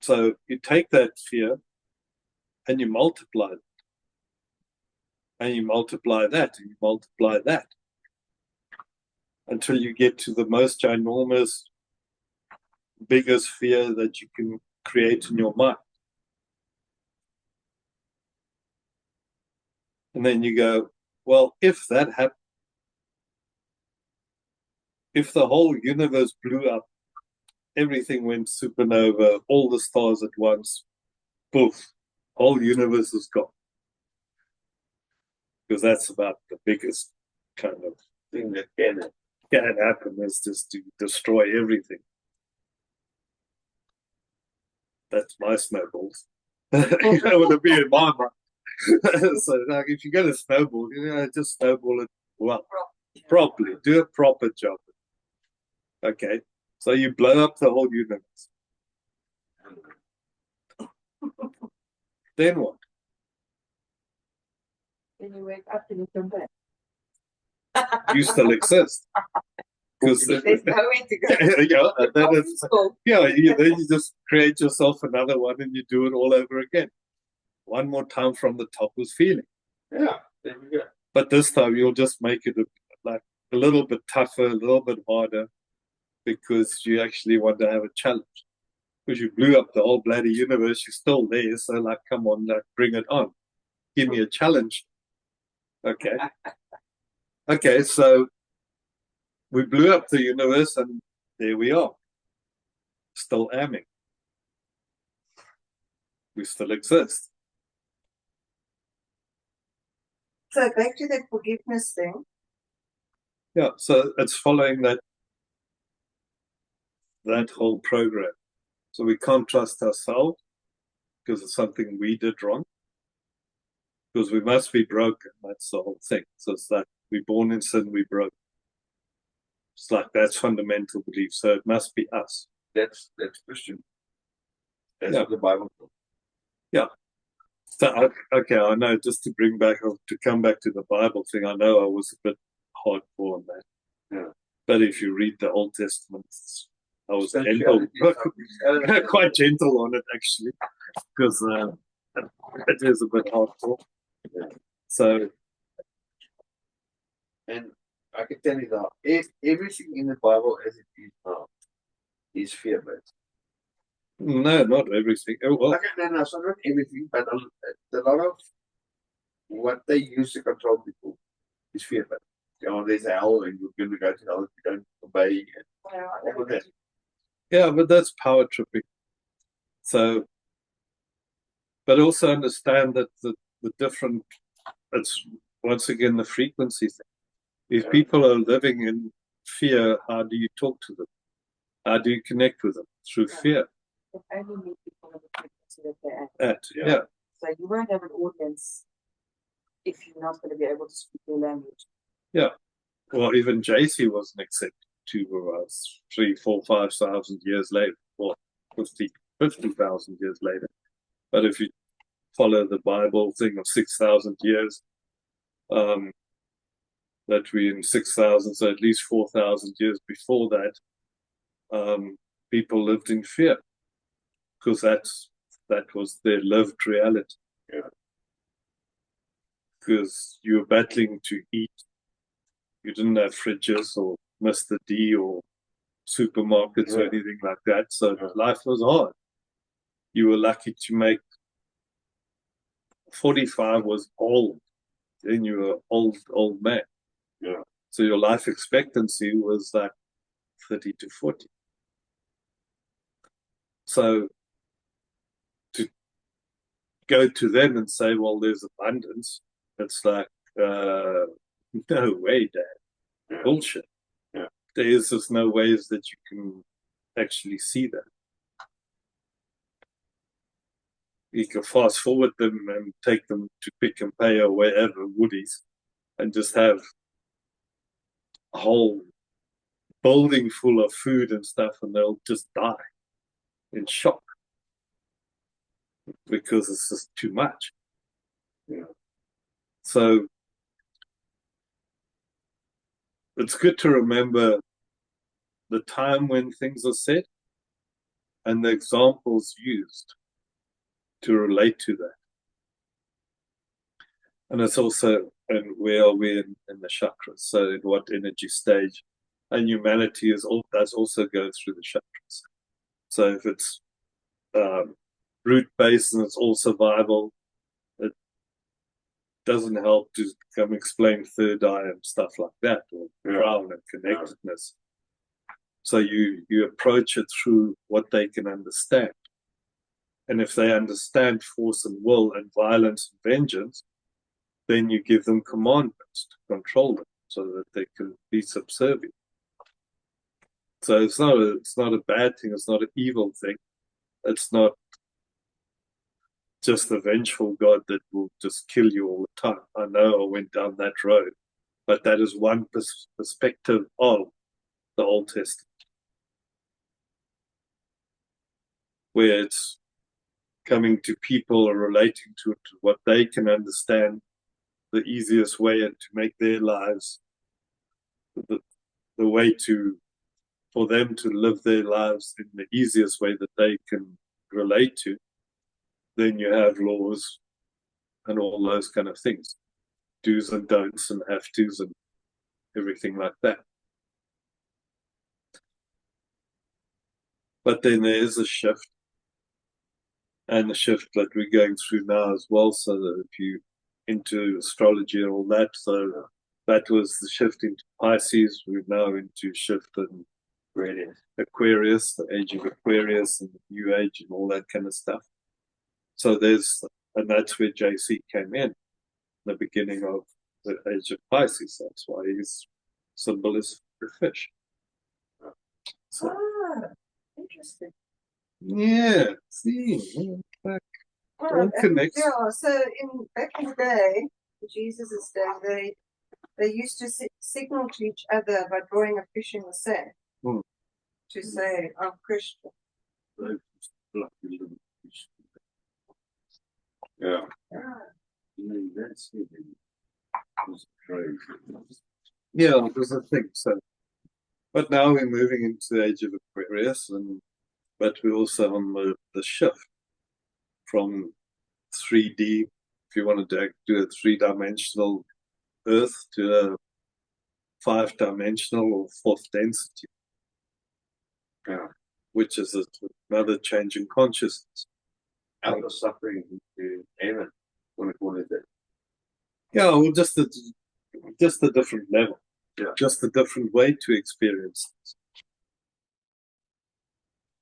So you take that fear and you multiply it. And you multiply that, and you multiply that, until you get to the most ginormous, biggest fear that you can create in your mind. And then you go, well, if that happened, if the whole universe blew up, everything went supernova, all the stars at once, poof, whole universe is gone. Because that's about the biggest kind of Thing that can happen, is just to destroy everything. That's my snowballs. You know what I mean in my mind. So like, if you're going to snowball, just snowball it well, properly. Do a proper job. Okay, so you blow up the whole universe. Then what? Then you wake up and you come back. You still exist. Because There's nowhere to go. yeah, and then Office it's, school. yeah, then you just create yourself another one, and you do it all over again. One more time from the top with feeling. Yeah, there we go. But this time you'll just make it a little bit tougher, a little bit harder, because you actually want to have a challenge. Because you blew up the whole bloody universe, you're still there. So like, come on, like, bring it on. Give me a challenge. Okay. Okay, so we blew up the universe, and there we are. Still aiming. We still exist. So back to that forgiveness thing. Yeah, so it's following that whole program. So we can't trust ourselves because it's something we did wrong. Because we must be broken. That's the whole thing. So it's like we're born in sin, we're broken. It's like that's fundamental belief. So it must be us. That's Christian. That's Yeah. what the Bible says. Yeah. So okay, I know, just to come back to the Bible thing, I know I was a bit hardcore on that. Yeah. But if you read the Old Testament, I was gentle, Sensuality. quite gentle on it actually, because it is a bit hardcore. Yeah. So And I can tell you now, if everything in the Bible as it is now is fear-based. no, not everything. Oh, well, Okay, no, so not everything, but a lot of what they use to control people is fear-based. There's hell, and you're going to go to hell if you don't obey, and all of that. yeah, but that's power tripping. So, but also understand that the different, it's once again the frequency thing. If people are living in fear, how do you talk to them? How do you connect with them? Through fear. If only meet people in the frequency that they're at. Yeah. So you won't have an audience if you're not going to be able to speak their language. Yeah. Well, even JC wasn't accepted 3, 4, 5,000 years later, or 50,000 years later. But if you follow the Bible thing of 6,000 years, that we in 6,000, so at least 4,000 years before that, people lived in fear because that was their lived reality. Yeah. Because you were battling to eat. You didn't have fridges or Mr. D or supermarkets or anything like that. So life was hard. You were lucky to make 45 was old. Then you were old man. Yeah. So your life expectancy was like 30 to 40. So to go to them and say, well, there's abundance, it's like, no way, Dad. Yeah. Bullshit. Yeah. There's just no ways that you can actually see that. You can fast forward them and take them to Pick and Pay or wherever, Woodies, and just have a whole building full of food and stuff, and they'll just die in shock because it's just too much. Yeah. So it's good to remember the time when things are said and the examples used to relate to that. And it's also, and where are we in the chakras? So in what energy stage? And humanity does also go through the chakras. So if it's root-based and it's all survival, it doesn't help to come explain third eye and stuff like that, or crown and connectedness. So you approach it through what they can understand. And if they understand force and will and violence and vengeance, then you give them commandments to control them so that they can be subservient. So it's not a bad thing, it's not an evil thing. It's not just a vengeful God that will just kill you all the time. I know I went down that road, but that is one perspective of the Old Testament, where it's coming to people or relating to what they can understand, the easiest way and to make their lives the way for them to live their lives in the easiest way that they can relate to. Then you have laws and all those kind of things, do's and don'ts and have to's and everything like that. But then there is a shift, and the shift that we're going through now as well. So that if you into astrology and all that, so that was the shift into Pisces. We're now into shift in Aquarius, the age of Aquarius and the new age and all that kind of stuff. So and that's where JC came in, the beginning of the age of Pisces. That's why his symbol is the fish. So, Interesting. yeah, see, back. All connects. Yeah, so back in the day, Jesus' day, they used to signal to each other by drawing a fish in the sand to say, I'm Christian. Yeah. That's crazy. Yeah, it was a thing. So, but now we're moving into the age of Aquarius, but we're also on the shift from 3D, if you want to do a 3-dimensional Earth, to a 5-dimensional or 4th density. Yeah, which is another change in consciousness. Out of suffering to heaven, want to call it that. Yeah, well, just a different level. Yeah, just a different way to experience this.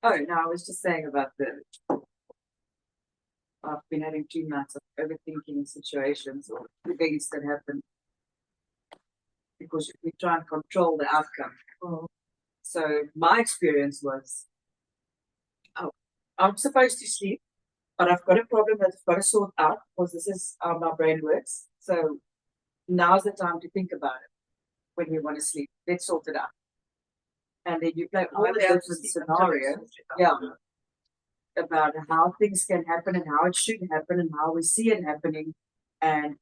Oh, no, I was just saying about I've been having 2 months of overthinking situations or events that happen because we try and control the outcome. So my experience was, oh, I'm supposed to sleep, but I've got a problem that I've got to sort out because this is how my brain works. So now's the time to think about it when you want to sleep. Let's sort it out. And then you play all the different scenarios. Yeah. About how things can happen and how it should happen and how we see it happening, and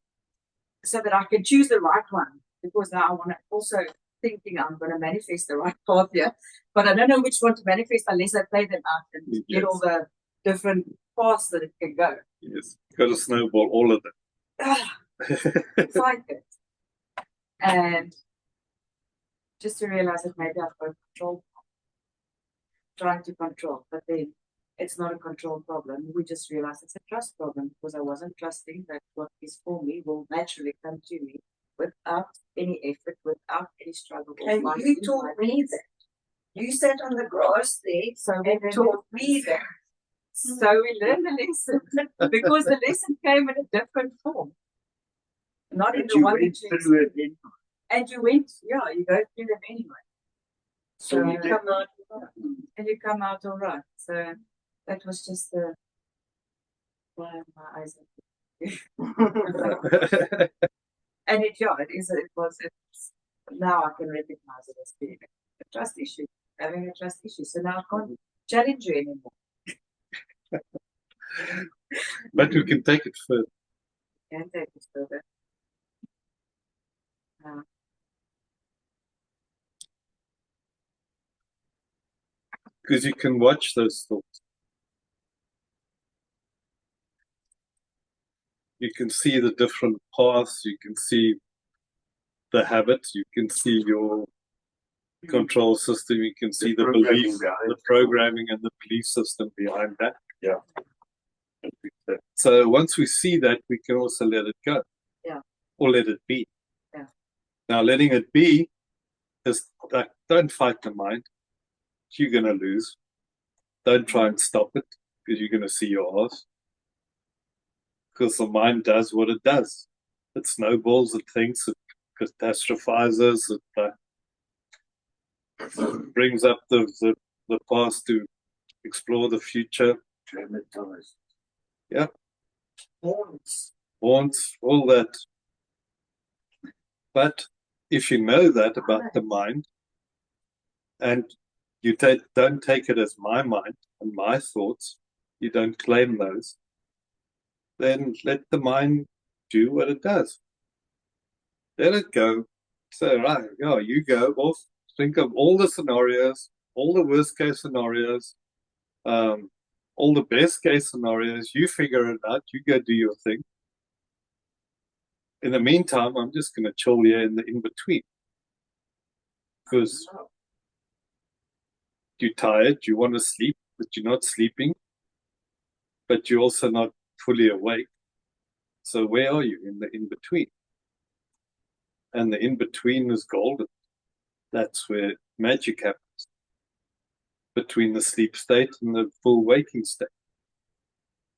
so that I can choose the right one, because now I want to also thinking I'm going to manifest the right path here, but I don't know which one to manifest unless I play them out and get all the different paths that it can go. Yes, got to snowball all of them. It's like it. And just to realize that maybe I've got control, trying to control, but then it's not a control problem. We just realize it's a trust problem, because I wasn't trusting that what is for me will naturally come to me without any effort, without any struggle. And you taught me that. You sat on the grass there, So and taught me that. So we learned the lesson, because the lesson came in a different form, not in And the you one went that you through it anyway. and you went, yeah, you go through them anyway. So you did. Come out. And you come out all right. So that was just the why my eyes are and it was now I can recognize it as being a trust issue, having a trust issue. So now I can't challenge you anymore. But we can take it further. Can't take it further. Because you can watch those thoughts. You can see the different paths, you can see the habits, you can see your control system, you can see the belief, the programming and the belief system behind that. Yeah. So once we see that, we can also let it go. Yeah. Or let it be. Yeah. Now letting it be is like, don't fight the mind. You're gonna lose. Don't try and stop it, because you're gonna see your ass. Because the mind does what it does. It snowballs, it thinks, it catastrophizes, it brings up the past to explore the future. Traumatized. Yeah. Haunts. Wants, all that. But if you know that about the mind, and you don't take it as my mind and my thoughts, you don't claim those, then let the mind do what it does. Let it go. So, right, yeah, you go off, think of all the scenarios, all the worst case scenarios, all the best case scenarios. You figure it out, you go do your thing. In the meantime, I'm just going to chill here in the in-between. Because you're tired, you want to sleep, but you're not sleeping, but you're also not fully awake. So where are you? In the in-between. And the in-between is golden. That's where magic happens. Between the sleep state and the full waking state.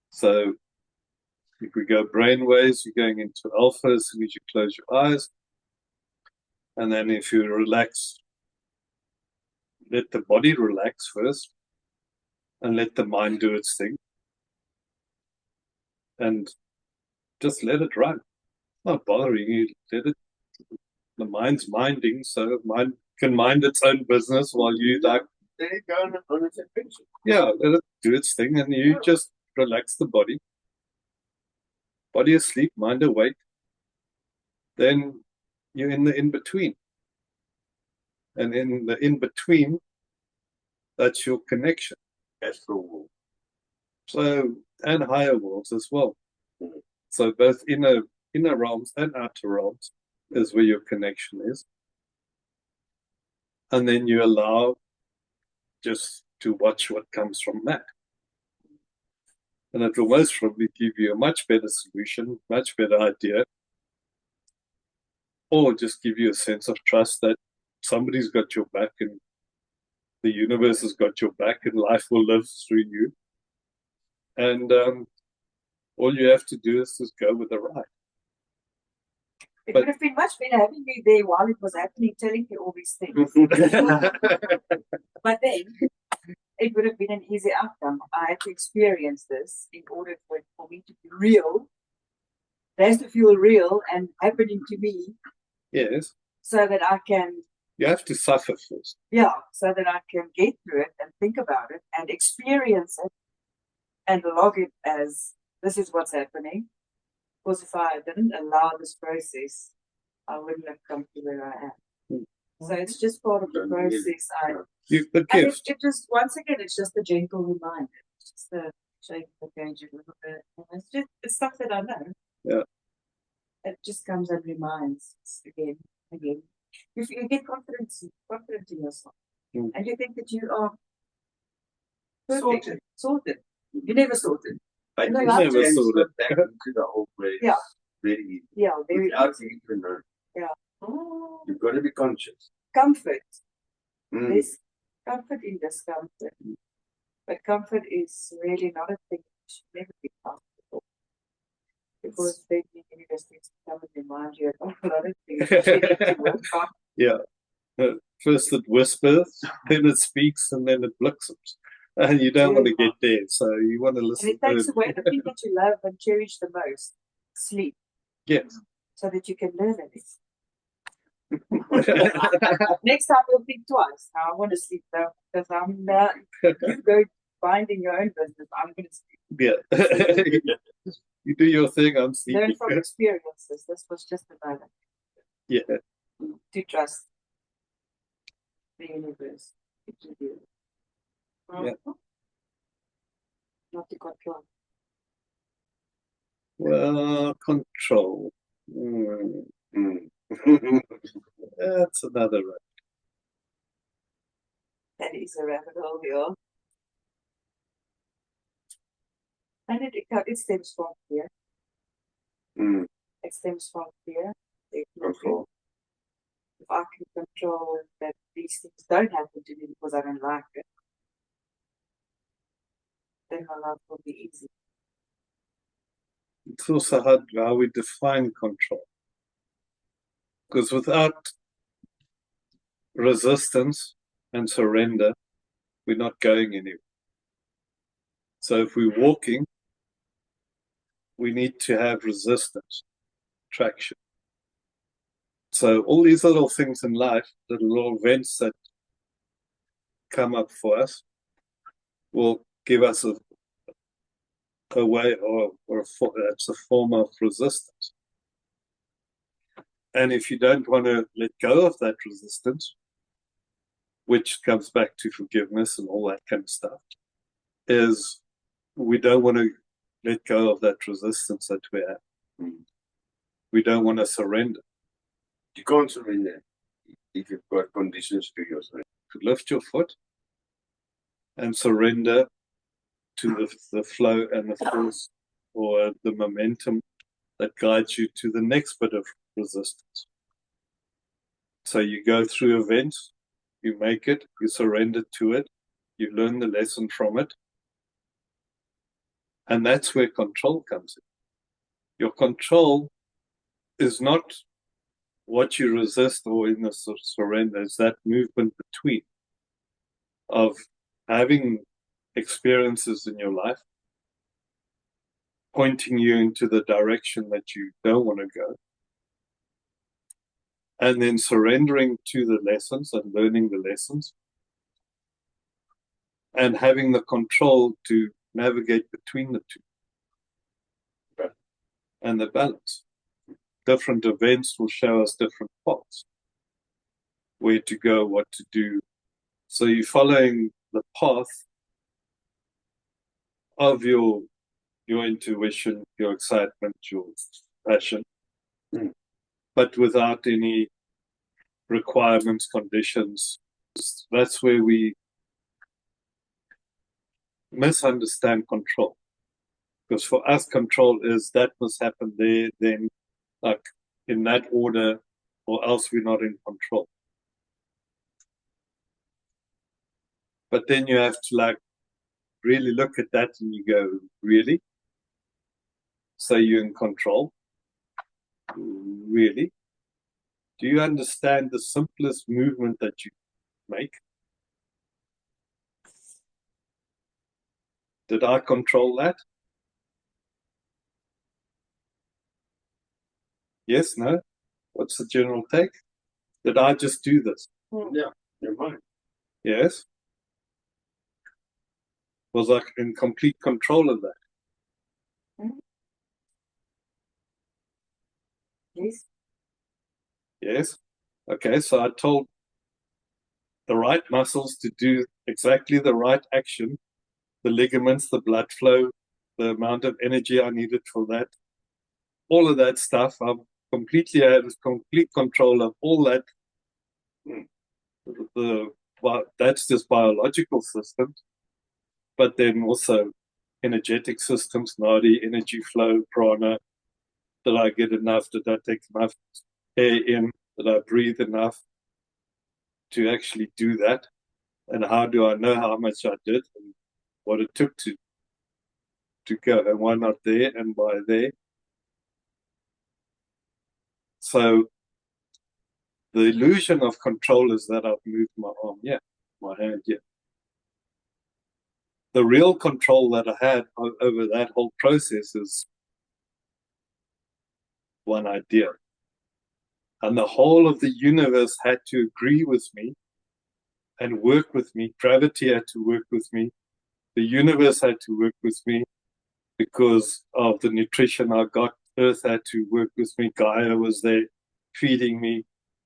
So if we go brainwaves, you're going into alpha as soon as you close your eyes. And then if you relax, let the body relax first, and let the mind do its thing. And just let it run. It's not bothering you. Let it. The mind's minding, so mind can mind its own business while you like. Let it go on its adventure. Yeah, let it do its thing, and you just relax the body. Body asleep, mind awake. Then you're in the in-between. And in the in-between, that's your connection. Astral world. So, and higher worlds as well. Mhm. So both inner realms and outer realms is where your connection is. And then you allow just to watch what comes from that. And it will most probably give you a much better solution, much better idea, or just give you a sense of trust that somebody's got your back and the universe has got your back and life will live through you. And all you have to do is just go with the ride. It But- would have been much better having you there while it was happening, telling you all these things. But then it would have been an easy outcome. I had to experience this in order for me to be real. It has to feel real and happening to me Yes, so that I can, you have to suffer first. so that I can get through it and think about it and experience it and log it as this is what's happening. Because if I didn't allow this process, I wouldn't have come to where I am. So it's just part of the Don't really, process. The And gift. it just, once again, it's just a gentle reminder. It's just a shake the page a little bit. And it's stuff that I know. Yeah. It just comes and reminds us again. You get confident in yourself. Mm. And you think that you are Sorted. Sorted. You never sorted. But No, you I've can never saw slip that. back into the old ways Yeah. very easy. Yeah, very Without easy. even knowing. Oh, You've got to be conscious. Comfort. Mm. There's comfort in discomfort. But comfort is really not a thing that should never be comfortable. Because then the universe needs to come and remind you of a lot of things that you need to work on. Yeah. First it whispers, then it speaks, and then it blossoms. And you don't want to get there, so you want to And listen it takes to away the thing that you love and cherish the most, sleep, Yes. so that you can learn it. Next time you'll think twice. Now I want to sleep though, because I'm you go finding your own business. I'm going to sleep. Yeah. You do your thing, I'm Learn sleeping. from experiences. This was just about it. Yeah. To trust the universe. It will do. Yeah. Not to control. Well, control. Mm. That's another one. That is a rabbit hole, yeah. And it stems from fear. Mm. It stems from fear. Control. If I can control that these things don't happen to me because I don't like it, then my life will be easy. It's also how we define control. Because without resistance and surrender, we're not going anywhere. So if we're walking, we need to have resistance, traction. So all these little things in life, little events that come up for us, will give us a way it's a form of resistance. And if you don't want to let go of that resistance, which comes back to forgiveness and all that kind of stuff, is we don't want to let go of that resistance that we have. Mm. We don't want to surrender. You can't surrender if you've got conditions to your surrender. To lift your foot and surrender to the flow and the force or the momentum that guides you to the next bit of resistance. So you go through events, you make it, you surrender to it, you learn the lesson from it, and that's where control comes in. Your control is not what you resist or in the surrender, it's that movement between of having experiences in your life pointing you into the direction that you don't want to go, and then surrendering to the lessons and learning the lessons, and having the control to navigate between the two and the balance. Different events will show us different paths, where to go, what to do. So you're following the path of your intuition, your excitement, your passion, but without any requirements, conditions. That's where we misunderstand control. Because for us, control is that must happen there, then like in that order, or else we're not in control. But then you have to like really look at that and you go, really? So you're in control? Really? Do you understand the simplest movement that you make? Did I control that? Yes, no? What's the general take? Did I just do this? Yeah, you're right. Yes? Was I in complete control of that? Yes. Yes? Okay, so I told the right muscles to do exactly the right action, the ligaments, the blood flow, the amount of energy I needed for that, all of that stuff. I'm completely had complete control of all that. That's just biological systems, but then also energetic systems, nadi, energy flow, prana. Did I get enough? Did I take enough air in? Did I breathe enough to actually do that? And how do I know how much I did and what it took to go, and why not there and why there? So the illusion of control is that I've moved my arm, yeah, my hand, yeah. The real control that I had over that whole process is one idea. And the whole of the universe had to agree with me and work with me. Gravity had to work with me. The universe had to work with me because of the nutrition I got. Earth had to work with me. Gaia was there feeding me.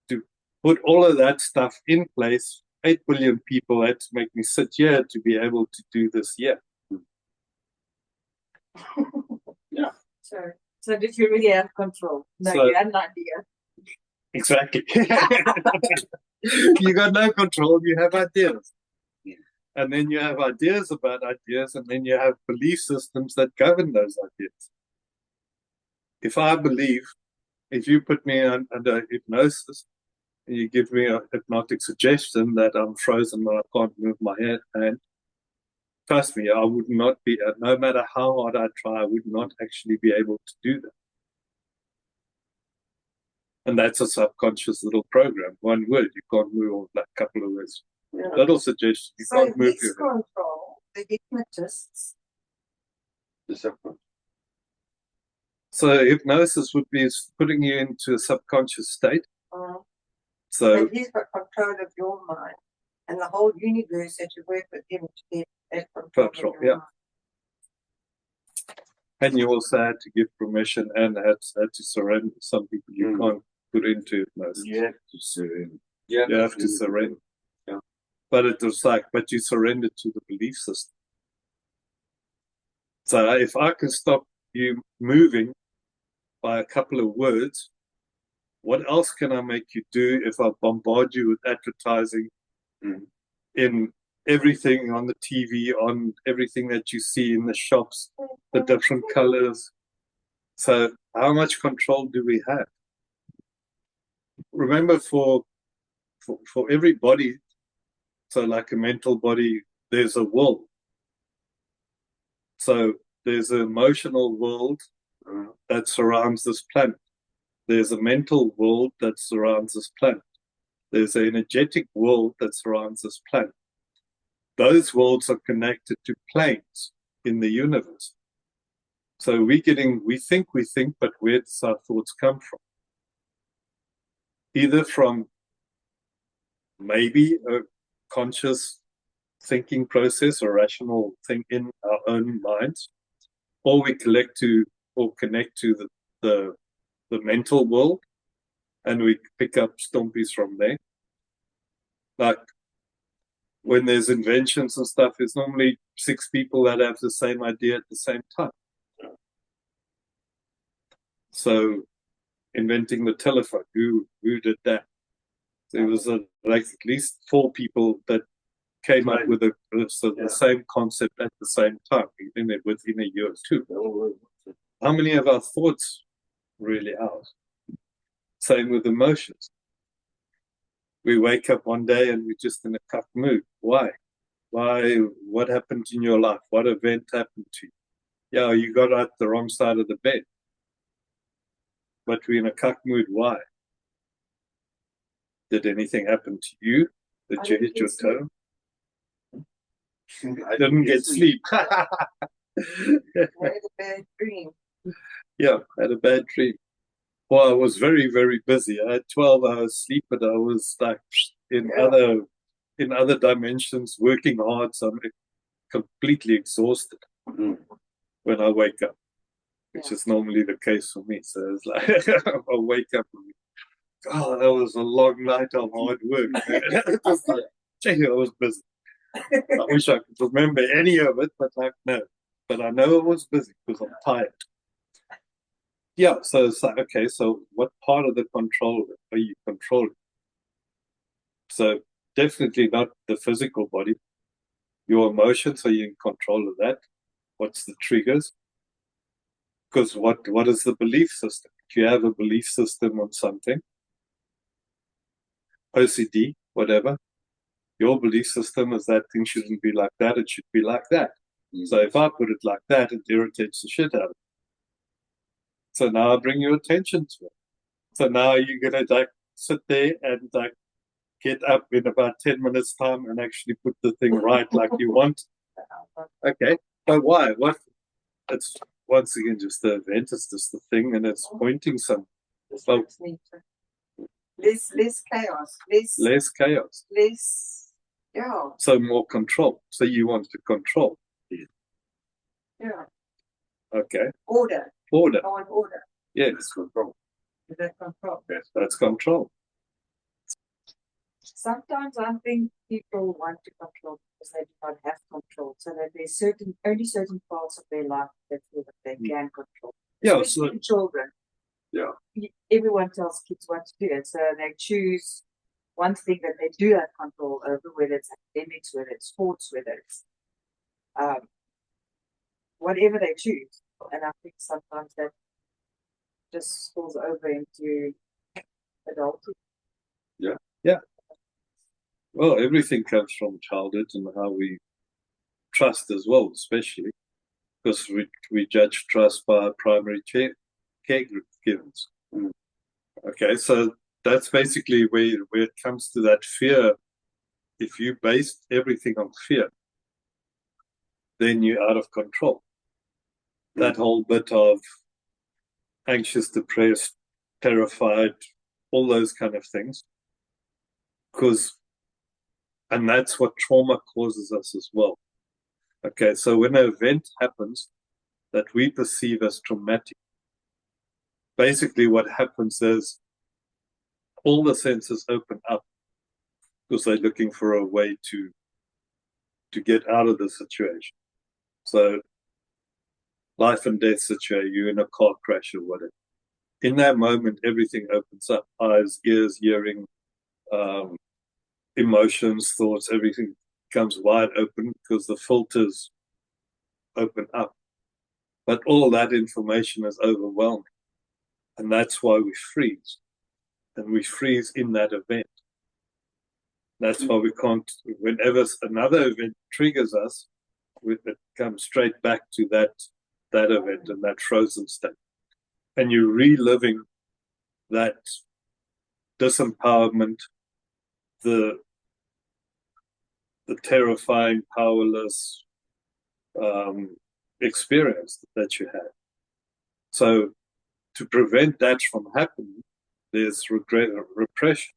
To put all of that stuff in place, 8 billion people had to make me sit here to be able to do this here. Yeah. So did you really have control? No, So- you had an idea. Exactly. You got no control, you have ideas. Yeah. And then you have ideas about ideas, and then you have belief systems that govern those ideas. If I believe, if you put me under hypnosis, and you give me a hypnotic suggestion that I'm frozen and I can't move my hand, trust me, I would not be, no matter how hard I try, I would not actually be able to do that. And that's a subconscious little program. One word, you can't move, or like a couple of words. Yeah. Little suggestion, you So can't move this your hand. control, the hypnotists, The subconscious. So hypnosis would be putting you into a subconscious state. So and he's got control of your mind and the whole universe that you work with him to get that control of your yeah. mind. And you also had to give permission and had to surrender. Some people you can't put into hypnosis. You have to surrender. You have to surrender. Yeah. But it was like, but you surrender to the belief system. So if I can stop you moving by a couple of words, what else can I make you do if I bombard you with advertising in everything on the TV, on everything that you see in the shops, the different colors? So how much control do we have? Remember, for every body, so like a mental body, there's a will. So there's an emotional world that surrounds this planet. There's a mental world that surrounds this planet. There's an energetic world that surrounds this planet. Those worlds are connected to planes in the universe. So we think, but where does our thoughts come from? Either from maybe a conscious thinking process or rational thing in our own minds, or we connect to the mental world, and we pick up stompies from there. Like when there's inventions and stuff, it's normally 6 people that have the same idea at the same time. So inventing the telephone, who did that? There was like at least 4 people that came up with the same concept at the same time, within a year or 2. How many of our thoughts really ours? Same with emotions. We wake up one day and we're just in a cuck mood. Why? What happened in your life? What event happened to you? Yeah, you got out the wrong side of the bed. But we're in a cuck mood. Why? Did anything happen to you? Did I you didn't hit your get sleep. toe? I Didn't get sleep. I had a bad dream. Yeah, I had a bad dream. Well, I was very, very busy. I had 12 hours sleep, but I was like in other dimensions, working hard. So I'm completely exhausted when I wake up, which is normally the case for me. So it's like I wake up and oh, that was a long night of hard work. It was like, gee, I was busy. I wish I could remember any of it, but like no. But I know I was busy because I'm tired. Yeah, so it's like, okay, so what part of the control are you controlling? So definitely not the physical body. Your emotions, are you in control of that? What's the triggers? Because what is the belief system? If you have a belief system on something, OCD, whatever, your belief system is that thing shouldn't be like that, it should be like that. So if I put it like that, it irritates the shit out of me. So now I bring your attention to it. So now you're gonna like sit there and like get up in about 10 minutes time and actually put the thing right like you want. Okay, but why? What? It's once again just the event, it's just the thing, and it's pointing some. So Less chaos. less chaos. Yeah. So more control. So you want to control. Yeah. Okay. Order. Order. I want order. Yes. control. Is that control? Yes, that's control. Sometimes I think people want to control because they do not have control. So that there's only certain parts of their life that feel that they can control. Yeah, Especially so in children. Yeah. Everyone tells kids what to do, and so they choose one thing that they do have control over, whether it's academics, whether it's sports, whether it's whatever they choose. And I think sometimes that just spills over into adulthood. yeah. Well, everything comes from childhood and how we trust as well, especially because we judge trust by our primary caregivers. Okay, so that's basically where it comes to that fear. If you base everything on fear, then you're out of control. That whole bit of anxious, depressed, terrified, all those kind of things. And that's what trauma causes us as well. Okay, so when an event happens that we perceive as traumatic, basically what happens is all the senses open up because they're looking for a way to get out of the situation. So life and death situation, you're in a car crash or whatever. In that moment, everything opens up. Eyes, ears, hearing, emotions, thoughts, everything comes wide open because the filters open up. But all that information is overwhelming. And that's why we freeze. And we freeze in that event. That's why we can't, whenever another event triggers us, it comes straight back to that event and that frozen state. And you're reliving that disempowerment, the terrifying, powerless experience that you had. So to prevent that from happening, there's repression.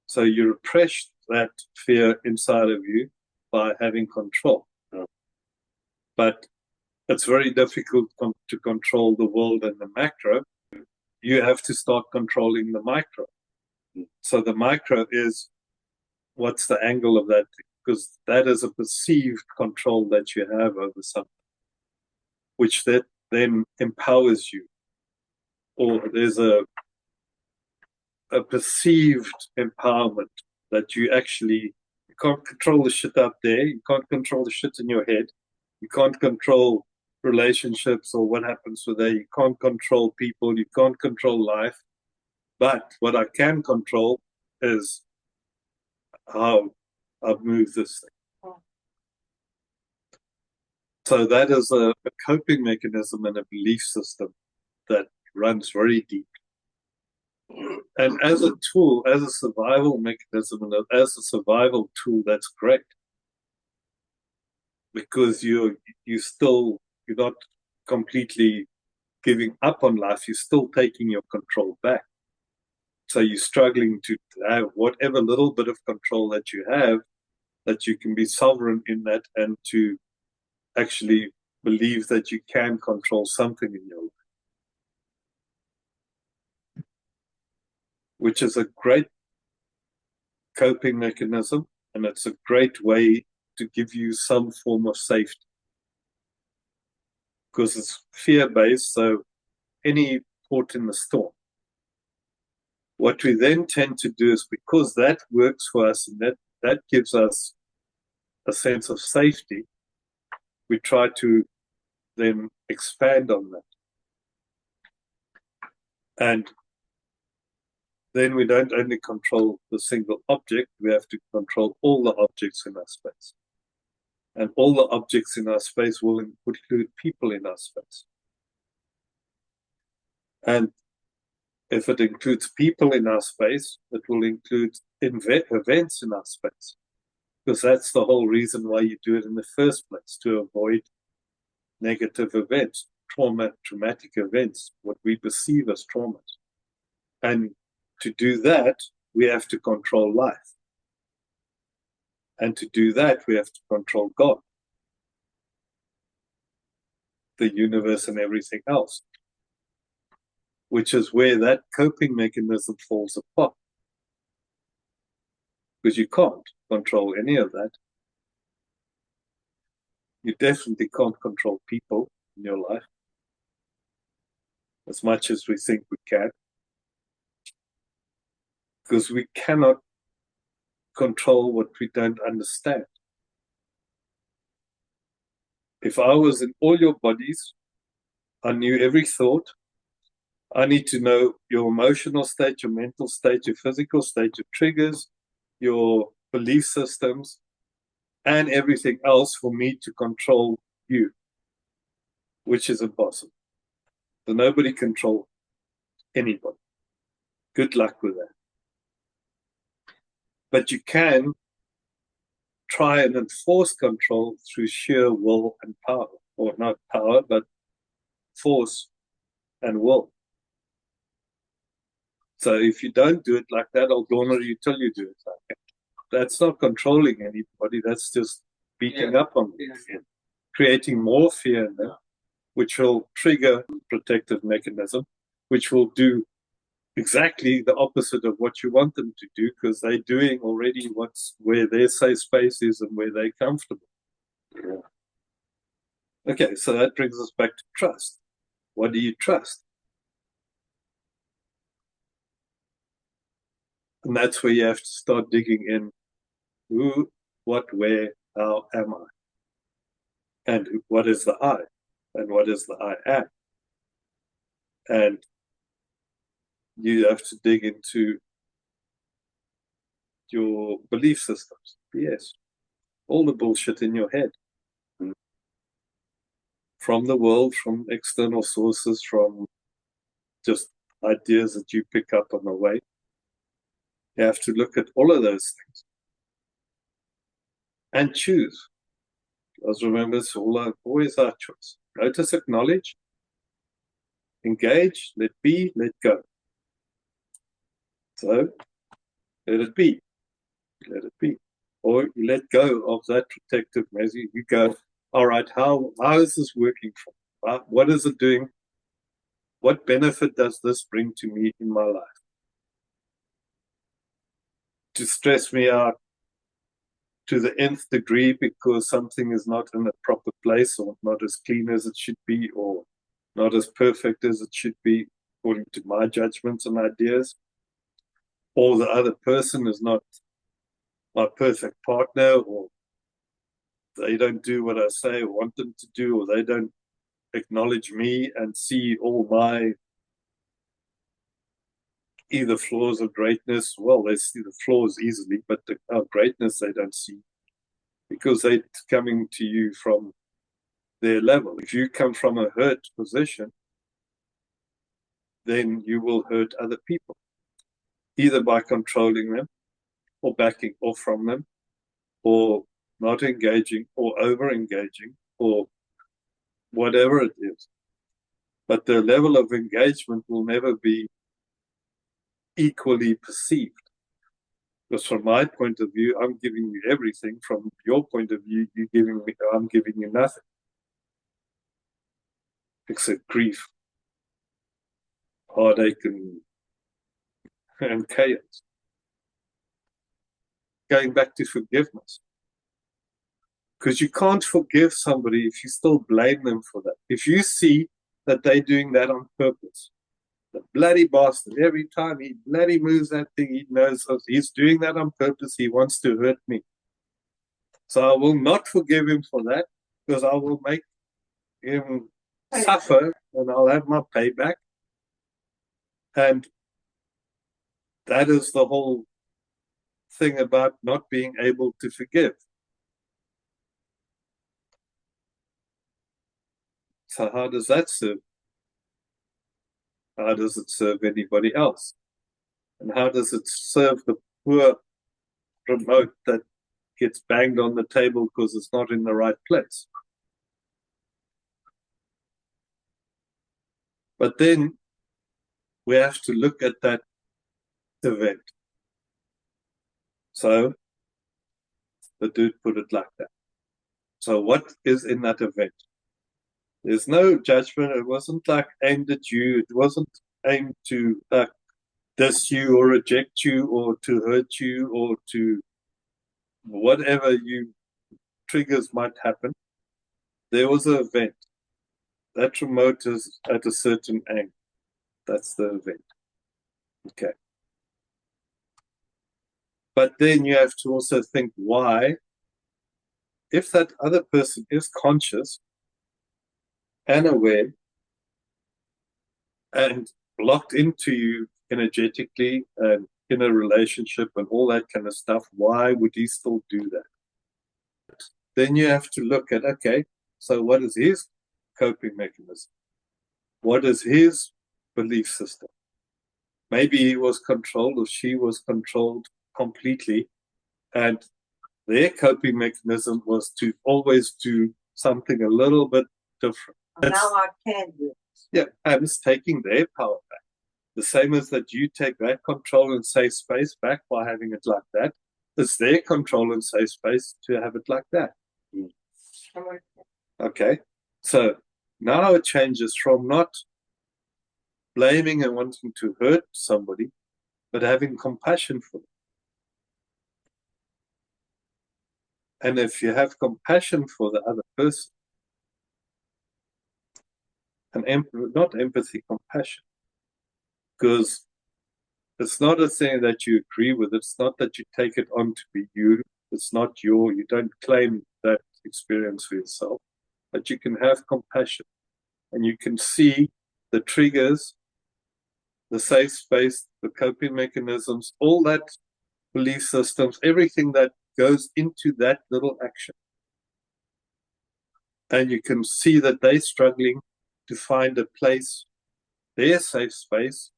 So you repress that fear inside of you by having control. But it's very difficult to control the world and the macro. You have to start controlling the micro. So the micro is what's the angle of that thing? Because that is a perceived control that you have over something, which that then empowers you. Or there's a perceived empowerment that you can't control the shit up there. You can't control the shit in your head. You can't control relationships or what happens with that. You can't control people. You can't control life. But what I can control is how I move this thing. So that is a coping mechanism and a belief system that runs very deep. And as a tool, as a survival mechanism, and as a survival tool, that's great. Because you're not completely giving up on life, you're still taking your control back. So you're struggling to have whatever little bit of control that you have, that you can be sovereign in that, and to actually believe that you can control something in your life. Which is a great coping mechanism, and it's a great way to give you some form of safety. Because it's fear-based, so any port in the storm. What we then tend to do is, because that works for us and that gives us a sense of safety, we try to then expand on that. And then we don't only control the single object, we have to control all the objects in our space. And all the objects in our space will include people in our space. And if it includes people in our space, it will include events in our space. Because that's the whole reason why you do it in the first place, to avoid negative events, traumatic events, what we perceive as traumas. And to do that, we have to control life. And to do that, we have to control God, the universe, and everything else. Which is where that coping mechanism falls apart. Because you can't control any of that. You definitely can't control people in your life as much as we think we can. Because we cannot control what we don't understand. If I was in all your bodies, I knew every thought. I need to know your emotional state, your mental state, your physical state, your triggers, your belief systems, and everything else for me to control you, which is impossible. So nobody controls anybody. Good luck with that. But you can try and enforce control through sheer will and power, or not power, but force and will. So if you don't do it like that, I'll honor you till you do it like that. That's not controlling anybody, that's just beating up on them, creating more fear in them, which will trigger protective mechanism, which will do exactly the opposite of what you want them to do, because they're doing already where their safe space is and where they're comfortable. Okay, so that brings us back to trust. What do you trust? And that's where you have to start digging in. Who, what, where, how am I? And what is the I? And what is the I am? And you have to dig into your belief systems. Yes. All the bullshit in your head. From the world, from external sources, from just ideas that you pick up on the way. You have to look at all of those things and choose. Because remember, it's always our choice. Notice, acknowledge, engage, let be, let go. So, let it be. Let it be. Or you let go of that protective measure. You go, all right, how is this working for me? What is it doing? What benefit does this bring to me in my life? To stress me out to the nth degree because something is not in a proper place, or not as clean as it should be, or not as perfect as it should be, according to my judgments and ideas, or the other person is not my perfect partner, or they don't do what I say or want them to do, or they don't acknowledge me and see all my either flaws or greatness. Well, they see the flaws easily, but our greatness they don't see, because they're coming to you from their level. If you come from a hurt position, then you will hurt other people. either by controlling them or backing off from them or not engaging or over engaging or whatever it is. But the level of engagement will never be equally perceived. Because from my point of view, I'm giving you everything. From your point of view, I'm giving you nothing. Except grief, heartache, and chaos. Going back to forgiveness. Because you can't forgive somebody if you still blame them for that. If you see that they're doing that on purpose, the bloody bastard, every time he bloody moves that thing, he knows he's doing that on purpose. He wants to hurt me. So I will not forgive him for that, because I will make him suffer and I'll have my payback. And that is the whole thing about not being able to forgive. So how does that serve? How does it serve anybody else? And how does it serve the poor remote that gets banged on the table because it's not in the right place? But then we have to look at that event. So the dude put it like that. So what is in that event? There's no judgment. It wasn't like aimed at you. It wasn't aimed to diss you or reject you or to hurt you or to whatever triggers might happen. There was an event. That remote is at a certain angle. That's the event. Okay. But then you have to also think why, if that other person is conscious and aware and locked into you energetically and in a relationship and all that kind of stuff, why would he still do that? Then you have to look at, okay, so what is his coping mechanism? What is his belief system? Maybe he was controlled or she was controlled completely, and their coping mechanism was to always do something a little bit different. Now I can do it. Yeah, and it's taking their power back. The same as that you take that control and safe space back by having it like that. It's their control and safe space to have it like that. Okay, so now it changes from not blaming and wanting to hurt somebody, but having compassion for them. And if you have compassion for the other person, and not empathy, compassion, because it's not a thing that you agree with. It's not that you take it on to be you. It's not you don't claim that experience for yourself, but you can have compassion and you can see the triggers, the safe space, the coping mechanisms, all that belief systems, everything that goes into that little action. And you can see that they're struggling to find a place, their safe space,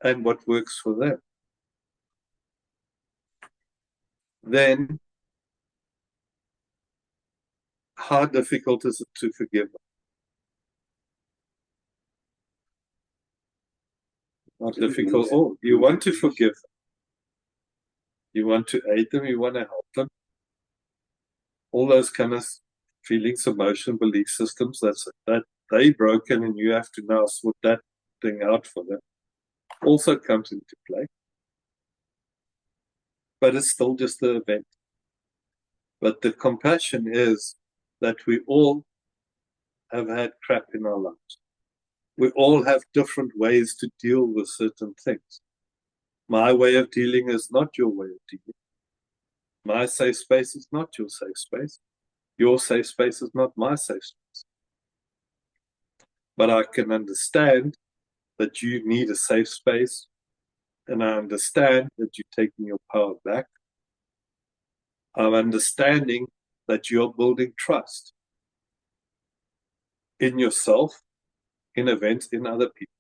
and what works for them. Then, how difficult is it to forgive them? Not difficult at all. You want to forgive them. You want to aid them. You want to help them. All those kind of feelings, emotion, belief systems, that they broken and you have to now sort that thing out for them, also comes into play. But it's still just the event. But the compassion is that we all have had crap in our lives. We all have different ways to deal with certain things. My way of dealing is not your way of dealing. My safe space is not your safe space. Your safe space is not my safe space. But I can understand that you need a safe space, and I understand that you're taking your power back. I'm understanding that you're building trust in yourself, in events, in other people.